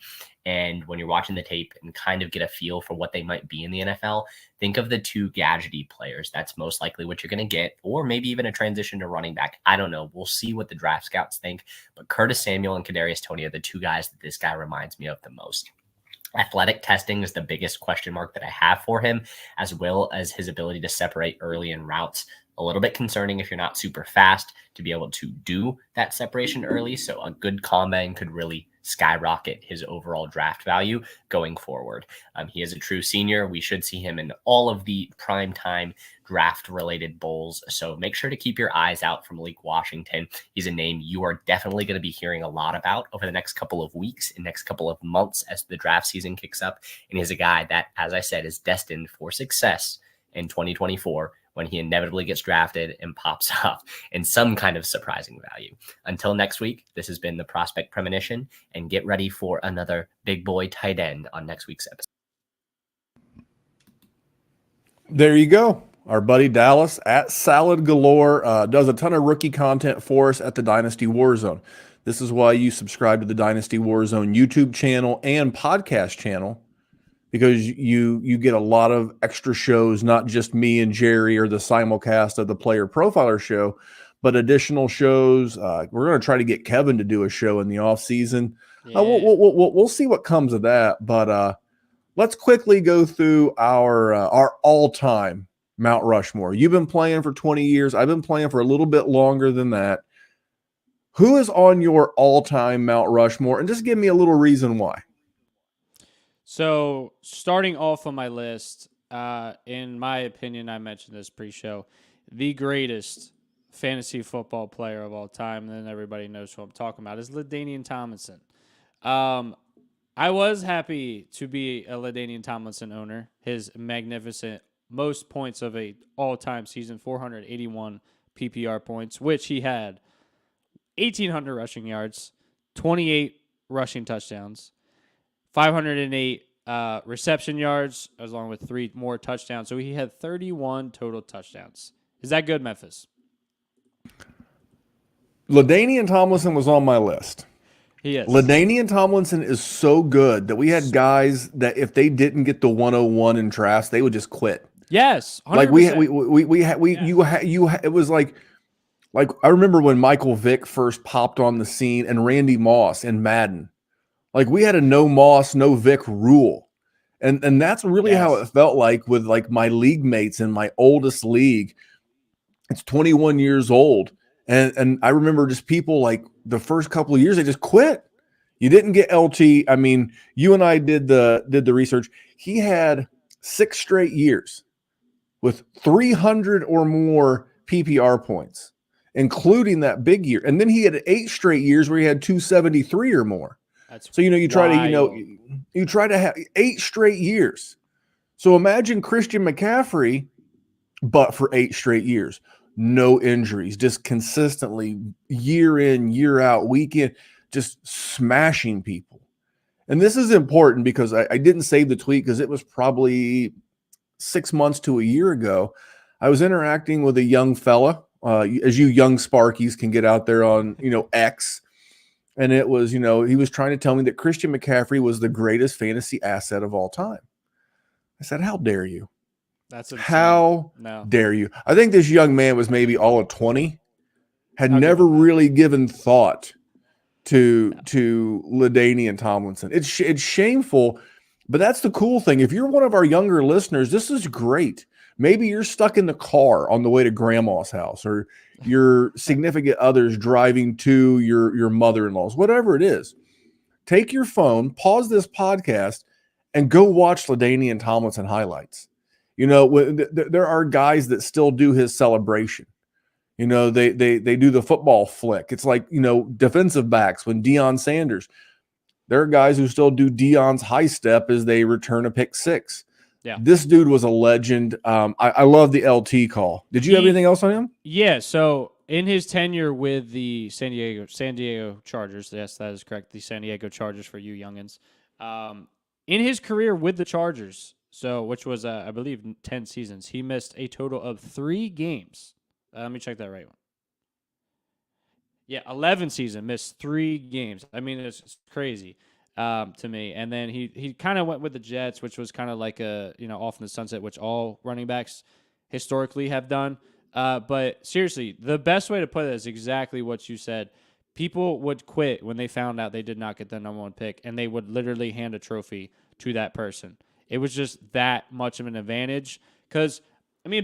Speaker 5: and when you're watching the tape and kind of get a feel for what they might be in the NFL, think of the two gadgety players. That's most likely what you're going to get, or maybe even a transition to running back. I don't know. We'll see what the draft scouts think, but Curtis Samuel and Kadarius Toney are the two guys that this guy reminds me of the most. Athletic testing is the biggest question mark that I have for him, as well as his ability to separate early in routes. A little bit concerning if you're not super fast to be able to do that separation early. So a good combine could really skyrocket his overall draft value going forward. He is a true senior. We should see him in all of the primetime draft-related bowls. So make sure to keep your eyes out for Malik Washington. He's a name you are definitely going to be hearing a lot about over the next couple of weeks and next couple of months as the draft season kicks up. And he's a guy that, as I said, is destined for success in 2024 when he inevitably gets drafted and pops off in some kind of surprising value. Until next week, this has been the Prospect Premonition, and get ready for another big boy tight end on next week's episode.
Speaker 1: There you go. Our buddy Dallas at Salad Galore does a ton of rookie content for us at the Dynasty WarZone. This is why you subscribe to the Dynasty WarZone YouTube channel and podcast channel, because you get a lot of extra shows, not just me and Jerry or the simulcast of the Player Profiler show, but additional shows. We're going to try to get Kevin to do a show in the off season.
Speaker 2: Yeah.
Speaker 1: We'll see what comes of that. But let's quickly go through our all-time Mount Rushmore. You've been playing for 20 years. I've been playing for a little bit longer than that. Who is on your all-time Mount Rushmore? And just give me a little reason why.
Speaker 2: So starting off on my list, in my opinion, I mentioned this pre-show, the greatest fantasy football player of all time, and then everybody knows who I'm talking about, is LaDainian Tomlinson. I was happy to be a LaDainian Tomlinson owner. His magnificent most points of a all-time season, 481 PPR points, which he had 1,800 rushing yards, 28 rushing touchdowns, 508 reception yards, along with 3 more touchdowns. So he had 31 total touchdowns. Is that good, Memphis?
Speaker 1: LaDainian Tomlinson was on my list.
Speaker 2: He is.
Speaker 1: LaDainian Tomlinson is so good that we had guys that if they didn't get the 101 in drafts, they would just quit.
Speaker 2: Yes, 100%.
Speaker 1: It was like I remember when Michael Vick first popped on the scene and Randy Moss in Madden. Like we had a no Moss, no Vick rule. And that's really how it felt like with like my league mates in my oldest league. It's 21 years old. And I remember just people like the first couple of years, they just quit. You didn't get LT. I mean, you and I did the research. He had 6 straight years with 300 or more PPR points, including that big year. And then he had 8 straight years where he had 273 or more. So, you try to have 8 straight years. So imagine Christian McCaffrey, but for 8 straight years. No injuries, just consistently year in, year out, week in, just smashing people. And this is important because I didn't save the tweet because it was probably 6 months to a year ago. I was interacting with a young fella, as you young Sparkies can get out there on, X. And it was, he was trying to tell me that Christian McCaffrey was the greatest fantasy asset of all time. I said, how dare you?
Speaker 2: That's insane.
Speaker 1: How dare you? I think this young man was maybe all of 20, had never really given thought to LaDainian Tomlinson. It's shameful, but that's the cool thing. If you're one of our younger listeners, this is great. Maybe you're stuck in the car on the way to grandma's house, or your significant other's driving to your mother-in-law's, whatever it is. Take your phone, pause this podcast, and go watch LaDainian Tomlinson highlights. There are guys that still do his celebration. They do the football flick. It's like, defensive backs when Deion Sanders. There are guys who still do Deion's high step as they return a pick 6.
Speaker 2: Yeah.
Speaker 1: This dude was a legend. I love the LT call. Did you have anything else on him?
Speaker 2: Yeah. So in his tenure with the San Diego Chargers, yes, that is correct. The San Diego Chargers for you youngins. In his career with the Chargers, which was, I believe, 10 seasons, he missed a total of 3 games. Let me check that right one. Yeah, 11 season, missed 3 games. I mean, it's crazy to me. And then he kind of went with the Jets, which was kind of like a, off in the sunset, which all running backs historically have done. But seriously, the best way to put it is exactly what you said. People would quit when they found out they did not get the number 1 pick, and they would literally hand a trophy to that person. It was just that much of an advantage because,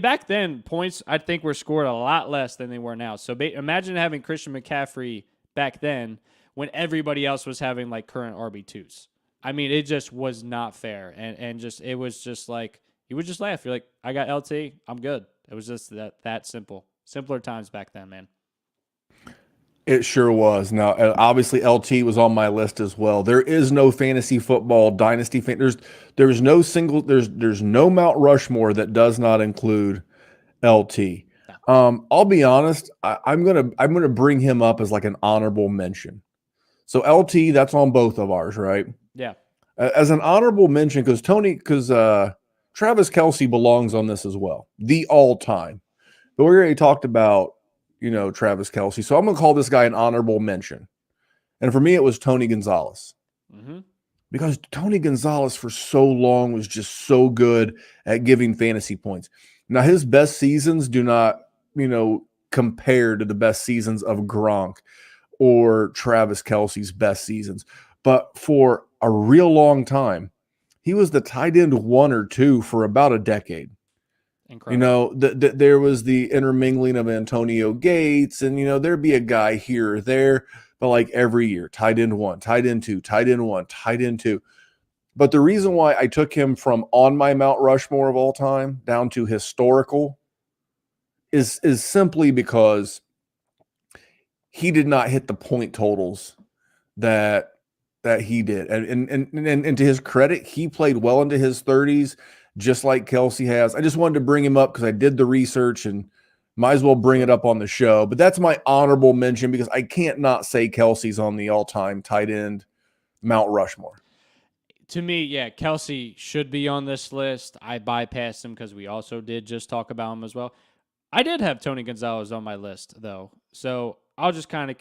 Speaker 2: back then, points, I think, were scored a lot less than they were now. So imagine having Christian McCaffrey back then when everybody else was having, like, current RB2s. It just was not fair. And it was just like, you would just laugh. You're like, I got LT, I'm good. It was just that simple. Simpler times back then, man.
Speaker 1: It sure was. Now, obviously, LT was on my list as well. There is no fantasy football dynasty. There's no Mount Rushmore that does not include LT. I'll be honest. I'm gonna bring him up as like an honorable mention. So LT, that's on both of ours, right?
Speaker 2: Yeah.
Speaker 1: As an honorable mention, because Travis Kelce belongs on this as well, the all-time. But we already talked about, Travis Kelce. So I'm going to call this guy an honorable mention. And for me, it was Tony Gonzalez.
Speaker 2: Mm-hmm.
Speaker 1: Because Tony Gonzalez for so long was just so good at giving fantasy points. Now, his best seasons do not, compare to the best seasons of Gronk or Travis Kelce's best seasons. But for a real long time, he was the tight end 1 or 2 for about a decade. Incredible. There was the intermingling of Antonio Gates, and there'd be a guy here or there, but like every year, tight end 1, tight end 2, tight end 1, tight end 2. But the reason why I took him from on my Mount Rushmore of all time down to historical is simply because he did not hit the point totals that he did, and to his credit, he played well into his 30s. just like Kelsey has. I just wanted to bring him up because I did the research and might as well bring it up on the show. But that's my honorable mention because I can't not say Kelsey's on the all-time tight end Mount Rushmore.
Speaker 2: To me, yeah, Kelsey should be on this list. I bypassed him because we also did just talk about him as well. I did have Tony Gonzalez on my list, though. So I'll just kind of,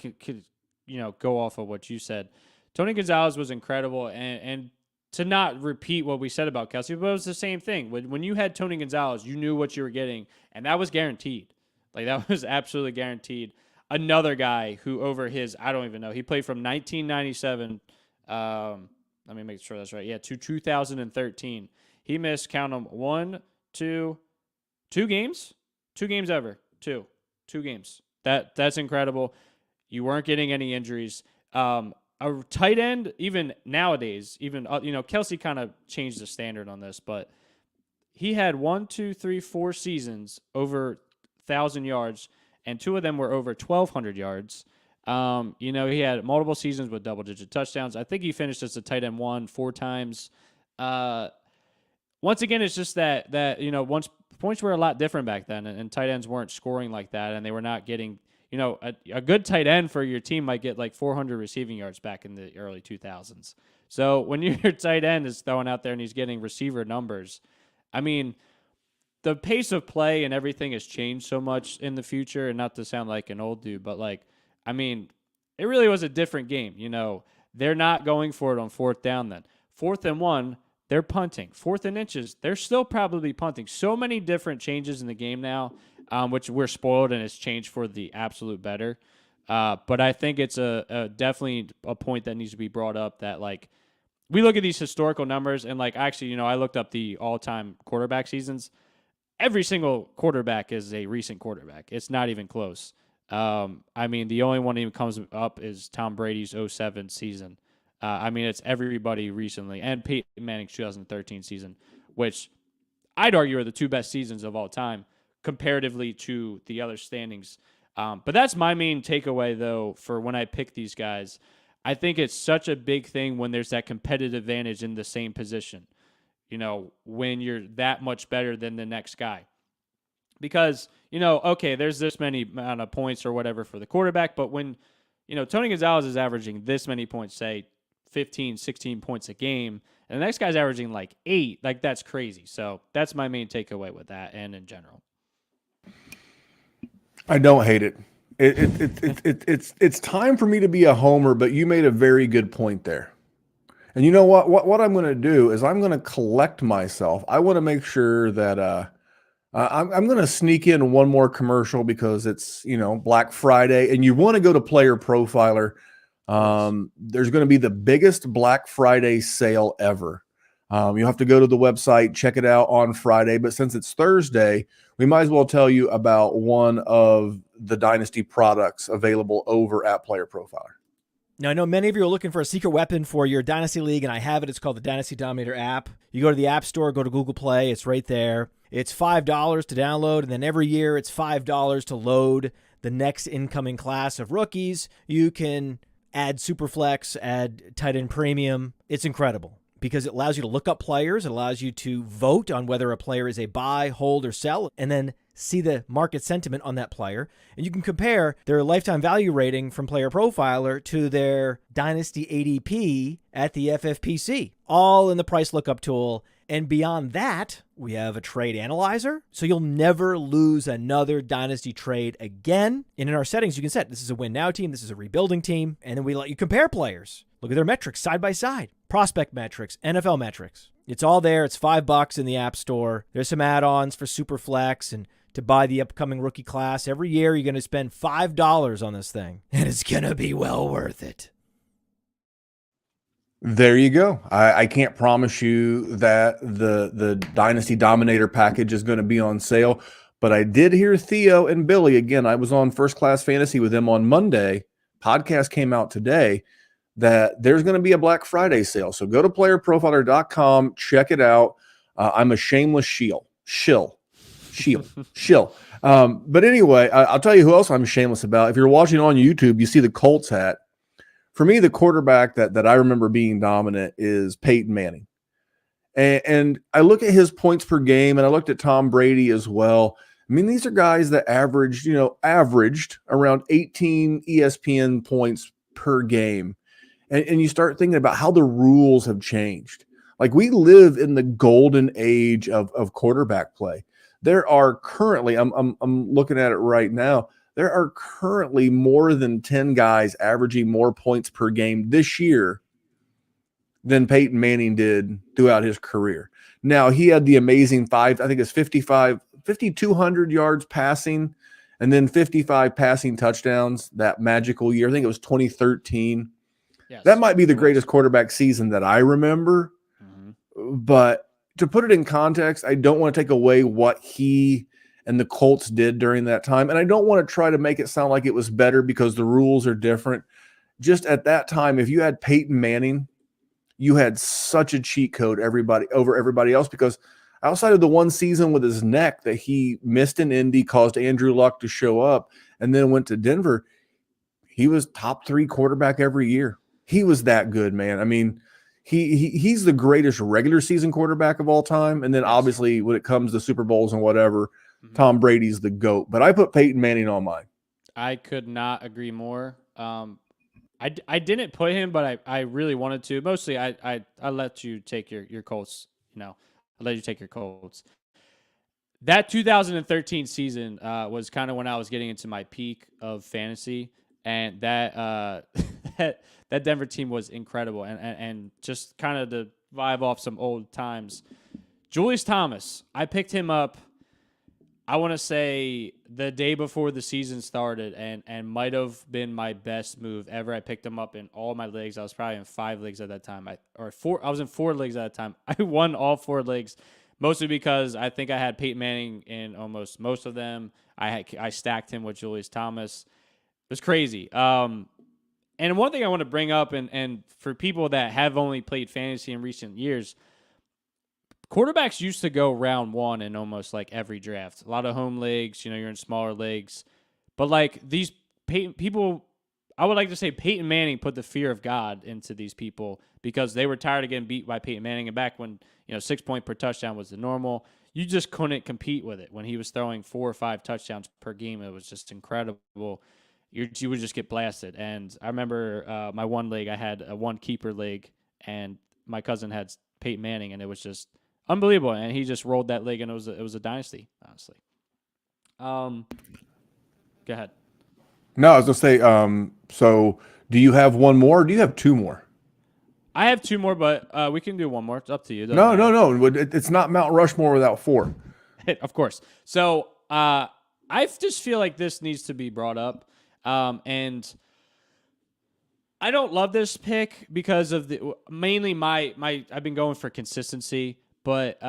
Speaker 2: go off of what you said. Tony Gonzalez was incredible, and to not repeat what we said about Kelsey, but it was the same thing. When you had Tony Gonzalez, you knew what you were getting, and that was guaranteed. Like, that was absolutely guaranteed. Another guy who over his, I don't even know, he played from 1997, let me make sure that's right, to 2013. He missed, count them, 2 games? 2 games ever. Two games. That's incredible. You weren't getting any injuries. A tight end, even nowadays, Kelsey kind of changed the standard on this, but he had 4 seasons over 1,000 yards, and 2 of them were over 1,200 yards. He had multiple seasons with double-digit touchdowns. I think he finished as a tight end 4 times. Once again, it's just that once points were a lot different back then, and tight ends weren't scoring like that, and they were not getting. A good tight end for your team might get like 400 receiving yards back in the early 2000s. So when your tight end is throwing out there and he's getting receiver numbers, I mean, the pace of play and everything has changed so much in the future, and not to sound like an old dude, but it really was a different game. They're not going for it on 4th down then. 4th and 1, they're punting. 4th and inches, they're still probably punting. So many different changes in the game now. Which we're spoiled, and it's changed for the absolute better. But I think it's definitely a point that needs to be brought up that, we look at these historical numbers, and, I looked up the all-time quarterback seasons. Every single quarterback is a recent quarterback. It's not even close. The only one that even comes up is Tom Brady's 2007 season. It's everybody recently, and Peyton Manning's 2013 season, which I'd argue are the 2 best seasons of all time, comparatively to the other standings. But that's my main takeaway, though, for when I pick these guys. I think it's such a big thing when there's that competitive advantage in the same position, when you're that much better than the next guy. Because, okay, there's this many amount of points or whatever for the quarterback, but when, Tony Gonzalez is averaging this many points, say 15, 16 points a game, and the next guy's averaging 8, that's crazy. So that's my main takeaway with that and in general.
Speaker 1: I don't hate it. It's time for me to be a homer, but you made a very good point there. And you know what? What I'm going to do is I'm going to collect myself. I want to make sure that I'm going to sneak in one more commercial because it's Black Friday, and you want to go to Player Profiler. There's going to be the biggest Black Friday sale ever. You'll have to go to the website, check it out on Friday. But since it's Thursday, we might as well tell you about one of the Dynasty products available over at Player Profiler.
Speaker 3: Now, I know many of you are looking for a secret weapon for your Dynasty League, and I have it. It's called the Dynasty Dominator app. You go to the App Store, go to Google Play. It's right there. It's $5 to download, and then every year it's $5 to load the next incoming class of rookies. You can add Superflex, add tight end premium. It's incredible because it allows you to look up players. It allows you to vote on whether a player is a buy, hold, or sell, and then see the market sentiment on that player. And you can compare their lifetime value rating from Player Profiler to their Dynasty ADP at the FFPC, all in the price lookup tool. And beyond that, we have a trade analyzer, so you'll never lose another Dynasty trade again. And in our settings, you can set this is a win now team, this is a rebuilding team, and then we let you compare players. Look at their metrics side by side, prospect metrics, NFL metrics. It's all there. It's $5 in the App Store. There's some add-ons for Superflex and to buy the upcoming rookie class. Every year, you're going to spend $5 on this thing, and it's going to be well worth it.
Speaker 1: There you go. I can't promise you that the Dynasty Dominator package is going to be on sale, but I did hear Theo and Billy, again, I was on First Class Fantasy with them on Monday. Podcast came out today that there's going to be a Black Friday sale. So go to playerprofiler.com, check it out. I'm a shameless shill. But anyway, I'll tell you who else I'm shameless about. If you're watching on YouTube, you see the Colts hat. For me, the quarterback that I remember being dominant is Peyton Manning. And I look at his points per game, and I looked at Tom Brady as well. I mean, these are guys that averaged around 18 ESPN points per game. And you start thinking about how the rules have changed. Like, we live in the golden age of quarterback play. There are currently, I'm looking at it right now, there are currently more than 10 guys averaging more points per game this year than Peyton Manning did throughout his career. Now, he had the amazing 5,200 yards passing, and then 55 passing touchdowns, that magical year. I think it was 2013.
Speaker 2: Yes,
Speaker 1: that might be the greatest quarterback season that I remember. But to put it in context, I don't want to take away what he and the Colts did during that time. And I don't want to try to make it sound like it was better because the rules are different. Just at that time, if you had Peyton Manning, you had such a cheat code over everybody else, because outside of the one season with his neck that he missed in Indy, caused Andrew Luck to show up, and then went to Denver, he was top 3 quarterback every year. He was that good, man. I mean, he's the greatest regular season quarterback of all time. And then obviously when it comes to Super Bowls and whatever, Tom Brady's the GOAT. But I put Peyton Manning on mine.
Speaker 2: I could not agree more. I didn't put him, but I really wanted to. Mostly I let you take your Colts. I let you take your Colts. That 2013 season was kind of when I was getting into my peak of fantasy, and that that Denver team was incredible. And just kind of to vibe off some old times, Julius Thomas, I picked him up, I want to say the day before the season started, and might have been my best move ever. I picked him up in all my leagues. I was probably in 5 leagues at that time. I was in 4 leagues at that time. I won all 4 leagues, mostly because I think I had Peyton Manning in almost most of them. I stacked him with Julius Thomas. It was crazy. And one thing I want to bring up, and for people that have only played fantasy in recent years, quarterbacks used to go round 1 in almost like every draft. A lot of home leagues, you're in smaller leagues. But like these people, I would like to say Peyton Manning put the fear of God into these people, because they were tired of getting beat by Peyton Manning. And back when, 6 point per touchdown was the normal, you just couldn't compete with it. When he was throwing 4 or 5 touchdowns per game, it was just incredible. You would just get blasted. And I remember my one league, I had a 1 keeper league, and my cousin had Peyton Manning, and it was just unbelievable. And he just rolled that league, and it was a dynasty, honestly. Go ahead.
Speaker 1: No, I was gonna say, so do you have one more, or do you have 2 more?
Speaker 2: I have 2 more, but we can do 1 more. It's up to you.
Speaker 1: No. It's not Mount Rushmore without 4.
Speaker 2: Of course. So I just feel like this needs to be brought up. And I don't love this pick because of mainly my I've been going for consistency, but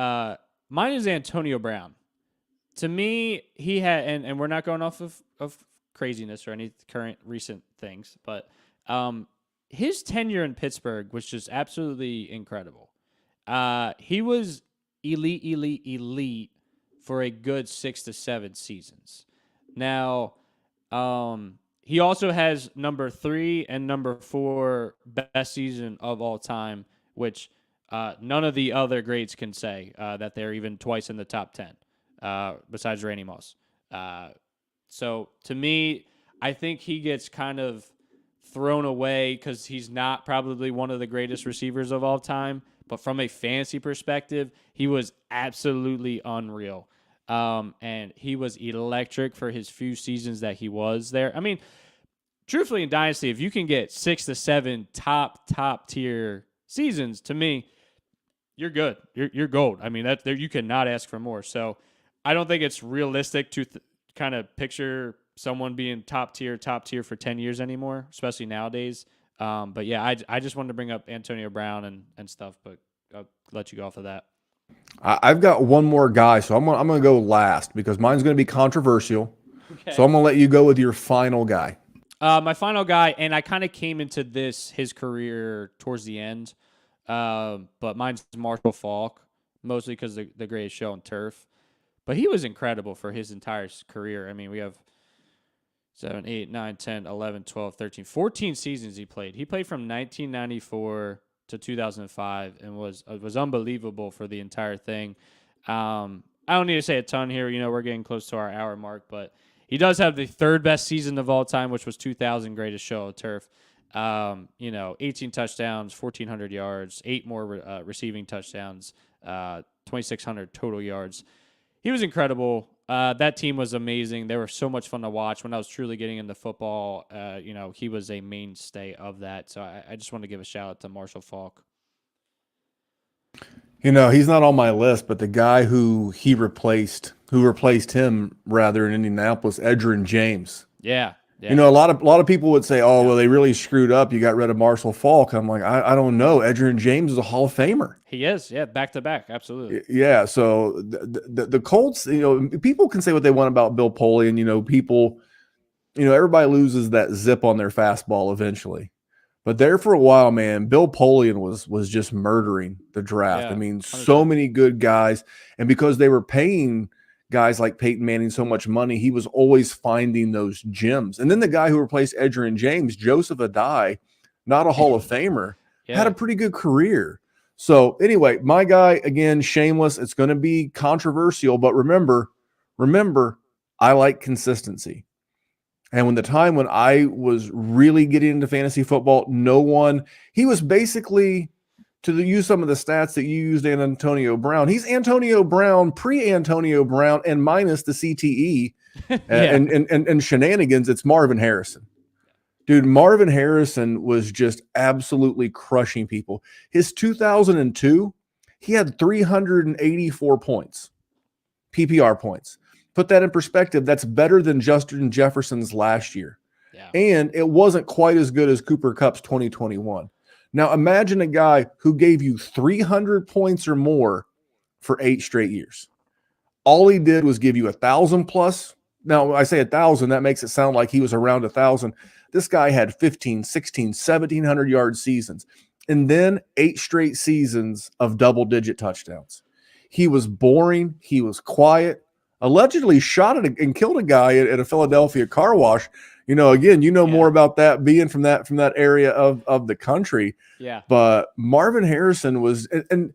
Speaker 2: mine is Antonio Brown. To me, he had, and we're not going off of craziness or any current recent things, but his tenure in Pittsburgh was just absolutely incredible. He was elite for a good 6 to 7 seasons. Now, he also has number 3 and number 4 best season of all time, which none of the other greats can say that they're even twice in the top 10, besides Randy Moss. So to me, I think he gets kind of thrown away because he's not probably one of the greatest receivers of all time. But from a fantasy perspective, he was absolutely unreal. And he was electric for his few seasons that he was there. I mean, truthfully, in Dynasty, if you can get 6 to 7 top tier seasons, to me, you're good. You're gold. I mean, you cannot ask for more. So I don't think it's realistic to kind of picture someone being top tier for 10 years anymore, especially nowadays. But yeah, I just wanted to bring up Antonio Brown and stuff, but I'll let you go off of that.
Speaker 1: I've got one more guy, so I'm gonna go last because mine's gonna be controversial.
Speaker 2: Okay.
Speaker 1: So I'm gonna let you go with your final guy.
Speaker 2: My final guy, and I kind of came into his career towards the end, but mine's Marshall Faulk, mostly because the greatest show on turf. But he was incredible for his entire career. I mean, we have 7, 8, 9, 10, 11, 12, 13, 14 seasons he played. He played from 1994 to 2005 and was unbelievable for the entire thing. I don't need to say a ton here. We're getting close to our hour mark, but he does have the third best season of all time, which was 2000 greatest show of turf. 18 touchdowns, 1,400 yards, 8 more receiving touchdowns, 2,600 total yards. He was incredible. That team was amazing. They were so much fun to watch. When I was truly getting into football, he was a mainstay of that. So I just want to give a shout out to Marshall Faulk.
Speaker 1: He's not on my list, but the guy who replaced him rather in Indianapolis, Edgerrin James.
Speaker 2: Yeah.
Speaker 1: A lot of people would say, "Oh, well, they really screwed up. You got rid of Marshall Faulk." I'm like, I don't know. Edgerrin James is a Hall of Famer.
Speaker 2: He is, back to back, absolutely.
Speaker 1: Yeah. So the Colts, people can say what they want about Bill Polian. Everybody loses that zip on their fastball eventually. But there for a while, man, Bill Polian was just murdering the draft.
Speaker 2: Yeah,
Speaker 1: I mean,
Speaker 2: 100%.
Speaker 1: so many good guys, and because they were paying guys like Peyton Manning so much money, he was always finding those gems. And then the guy who replaced Edgerrin James, Joseph Adai, not a Hall of Famer, had a pretty good career. So anyway, my guy, again, shameless. It's going to be controversial, but remember, I like consistency. And when I was really getting into fantasy football, he was basically, to use some of the stats that you used, Antonio Brown. He's Antonio Brown, pre-Antonio Brown, and minus the CTE and shenanigans. It's Marvin Harrison. Dude, Marvin Harrison was just absolutely crushing people. His 2002, he had 384 points, PPR points. Put that in perspective, that's better than Justin Jefferson's last year.
Speaker 2: Yeah.
Speaker 1: And it wasn't quite as good as Cooper Kupp's 2021. Now, imagine a guy who gave you 300 points or more for 8 straight years. All he did was give you 1,000 plus. Now, I say 1,000, that makes it sound like he was around 1,000. This guy had 15, 16, 1,700 yard seasons, and then 8 straight seasons of double-digit touchdowns. He was boring. He was quiet. Allegedly shot at and killed a guy at a Philadelphia car wash. More about that being from that area of the country.
Speaker 2: Yeah.
Speaker 1: But Marvin Harrison was, and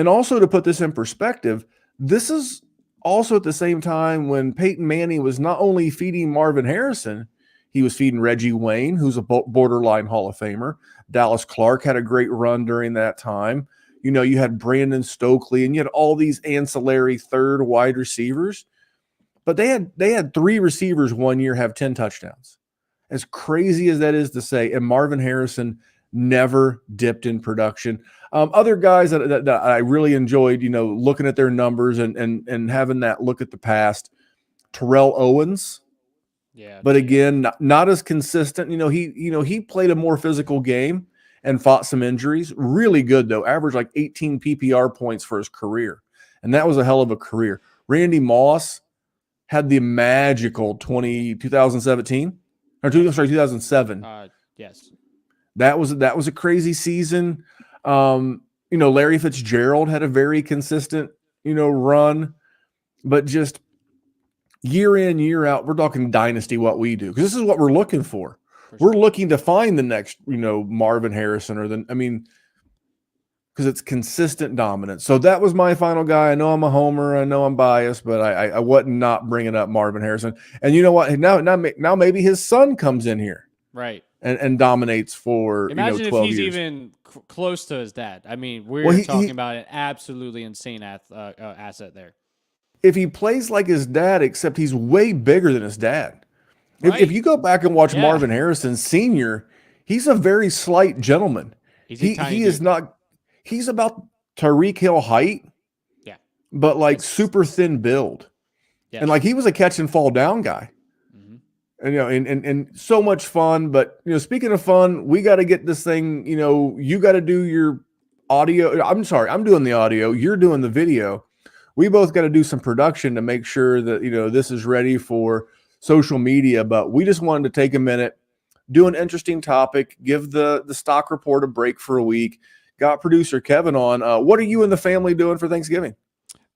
Speaker 1: also to put this in perspective, this is also at the same time when Peyton Manning was not only feeding Marvin Harrison, he was feeding Reggie Wayne, who's a borderline Hall of Famer. Dallas Clark had a great run during that time. You had Brandon Stokely, and you had all these ancillary third wide receivers. But they had 3 receivers one year have 10 touchdowns. As crazy as that is to say, and Marvin Harrison never dipped in production. Other guys that I really enjoyed, looking at their numbers and having that look at the past. Terrell Owens.
Speaker 2: Yeah.
Speaker 1: But again, not as consistent. He played a more physical game and fought some injuries. Really good, though. Averaged like 18 PPR points for his career. And that was a hell of a career. Randy Moss had the magical 2017 or 2007.
Speaker 2: Yes.
Speaker 1: That was a crazy season. Larry Fitzgerald had a very consistent, run, but just year in, year out, we're talking dynasty what we do, because this is what we're looking for. We're looking to find the next, Marvin Harrison because it's consistent dominance. So that was my final guy. I know I'm a homer. I know I'm biased, but I wasn't not bringing up Marvin Harrison. And you know what? Now maybe his son comes in here,
Speaker 2: right,
Speaker 1: and dominates for 12 years.
Speaker 2: Imagine if he's even close to his dad. I mean, we're talking about an absolutely insane asset there.
Speaker 1: If he plays like his dad, except he's way bigger than his dad.
Speaker 2: Right.
Speaker 1: If you go back and watch Marvin Harrison Sr., he's a very slight gentleman. He is not. He's about Tyreek Hill height, but like super thin build, and like he was a catch and fall down guy. Mm-hmm. And so much fun. But speaking of fun, we got to get this thing. You got to do your audio. I'm sorry, I'm doing the audio. You're doing the video. We both got to do some production to make sure that this is ready for social media. But we just wanted to take a minute, do an interesting topic, give the stock report a break for a week. Got producer Kevin on. What are you and the family doing for Thanksgiving?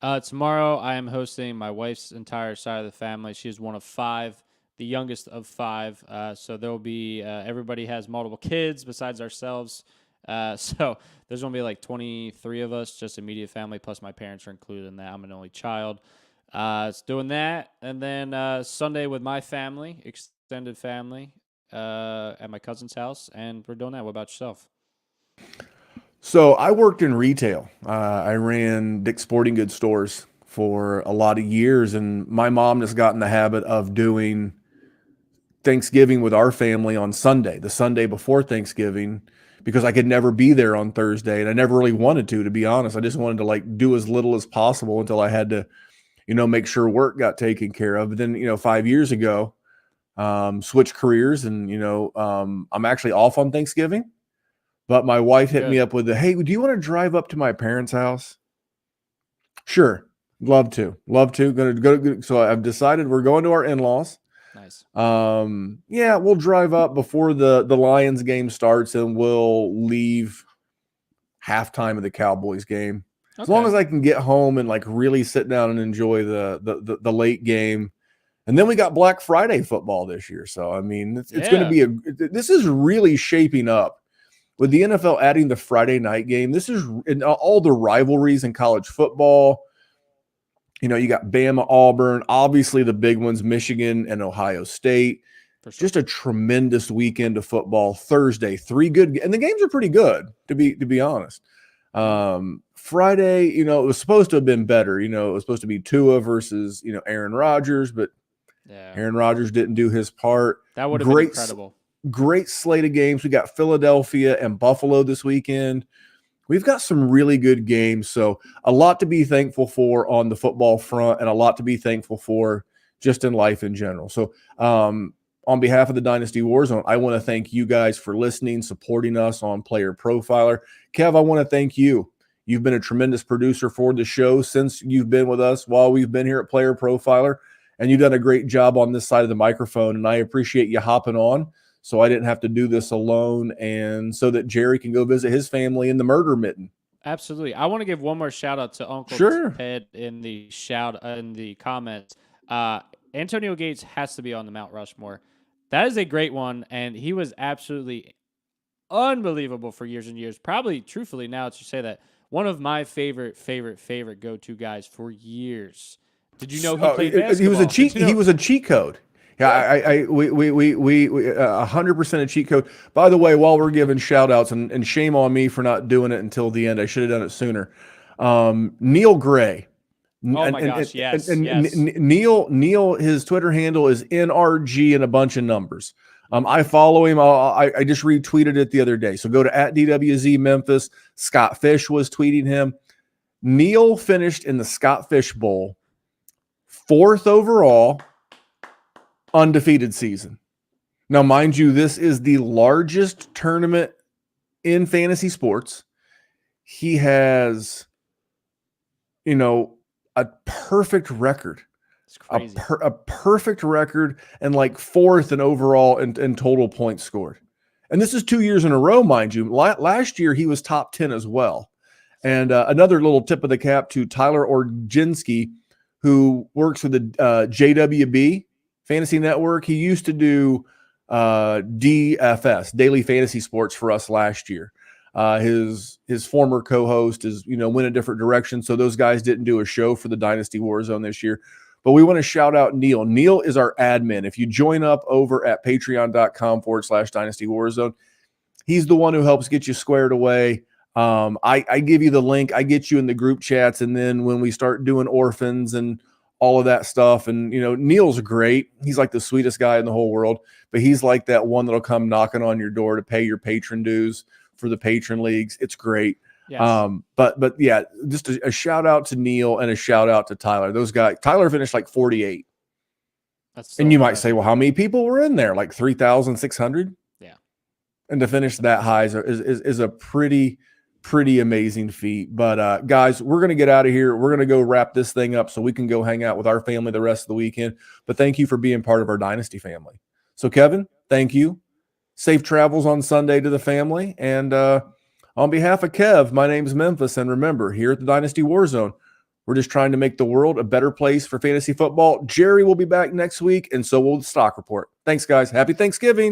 Speaker 2: Tomorrow I am hosting my wife's entire side of the family. She is one of 5, the youngest of 5. So there'll be everybody has multiple kids besides ourselves. So there's going to be like 23 of us, just immediate family, plus my parents are included in that. I'm an only child. It's doing that. And then Sunday with my family, extended family, at my cousin's house. And we're doing that. What about yourself?
Speaker 1: So I worked in retail. I ran Dick's Sporting Goods stores for a lot of years, and my mom just got in the habit of doing Thanksgiving with our family on Sunday, the Sunday before Thanksgiving, because I could never be there on Thursday, and I never really wanted to be honest. I just wanted to like do as little as possible until I had to, make sure work got taken care of. But then, 5 years ago, switched careers, and I'm actually off on Thanksgiving. But my wife hit me up with hey, do you want to drive up to my parents' house? Sure. Love to. Gonna go. So I've decided we're going to our in-laws.
Speaker 2: Nice.
Speaker 1: Yeah, we'll drive up before the Lions game starts, and we'll leave halftime of the Cowboys game. As long as I can get home and like really sit down and enjoy the late game. And then we got Black Friday football this year. So I mean, it's going to be this is really shaping up. With the NFL adding the Friday night game, this is in all the rivalries in college football. You got Bama, Auburn, obviously the big ones, Michigan and Ohio State.
Speaker 2: For sure.
Speaker 1: Just a tremendous weekend of football. Thursday, 3 good, and the games are pretty good, to be honest. Friday, it was supposed to have been better. It was supposed to be Tua versus Aaron Rodgers, but Aaron Rodgers didn't do his part.
Speaker 2: That would have been incredible.
Speaker 1: Great slate of games. We got Philadelphia and Buffalo this weekend. We've got some really good games. So a lot to be thankful for on the football front, and a lot to be thankful for just in life in general. So on behalf of the Dynasty WarZone, I want to thank you guys for listening, supporting us on Player Profiler. Kev, I want to thank you. You've been a tremendous producer for the show since you've been with us while we've been here at Player Profiler, and you've done a great job on this side of the microphone, and I appreciate you hopping on. So I didn't have to do this alone, and so that Jerry can go visit his family in the murder mitten.
Speaker 2: Absolutely. I want to give one more shout out to Uncle Ted in the comments. Antonio Gates has to be on the Mount Rushmore. That is a great one, and he was absolutely unbelievable for years and years. Probably, truthfully, now that you say that, one of my favorite go-to guys for years. Did you know he played basketball?
Speaker 1: He was a cheat code. Yeah, we 100% a cheat code. By the way, while we're giving shout outs, and shame on me for not doing it until the end. I should have done it sooner. Neil Gray.
Speaker 2: Oh my gosh, yes.
Speaker 1: Neil, his Twitter handle is NRG and a bunch of numbers. I follow him. I just retweeted it the other day. So go to @DWZ Memphis. Scott Fish was tweeting him. Neil finished in the Scott Fish Bowl 4th overall. Undefeated season. Now, mind you, this is the largest tournament in fantasy sports. He has, a perfect record.
Speaker 2: It's crazy.
Speaker 1: A perfect record, and like 4th in overall and total points scored. And this is 2 years in a row, mind you. Last year, he was top 10 as well. And another little tip of the cap to Tyler Orginski, who works with the JWB Fantasy Network. He used to do DFS, Daily Fantasy Sports, for us last year. His former co-host is, went a different direction, so those guys didn't do a show for the Dynasty WarZone this year. But we want to shout out Neil. Neil is our admin. If you join up over at patreon.com/Dynasty WarZone, he's the one who helps get you squared away. I give you the link. I get you in the group chats, and then when we start doing orphans and all of that stuff. And, Neil's great. He's like the sweetest guy in the whole world, but he's like that one that'll come knocking on your door to pay your patron dues for the patron leagues. It's great.
Speaker 2: Yes.
Speaker 1: But yeah, just a shout out to Neil and a shout out to Tyler. Those guys, Tyler finished like 48. And you might say, well, how many people were in there? Like 3,600?
Speaker 2: Yeah.
Speaker 1: And to finish that high is a pretty amazing feat. But guys, we're going to get out of here. We're going to go wrap this thing up so we can go hang out with our family the rest of the weekend. But thank you for being part of our Dynasty family. So Kevin, thank you. Safe travels on Sunday to the family. And on behalf of Kev, my name's Memphis. And remember, here at the Dynasty WarZone, we're just trying to make the world a better place for fantasy football. Jerry will be back next week, and so will the Stock Report. Thanks, guys. Happy Thanksgiving.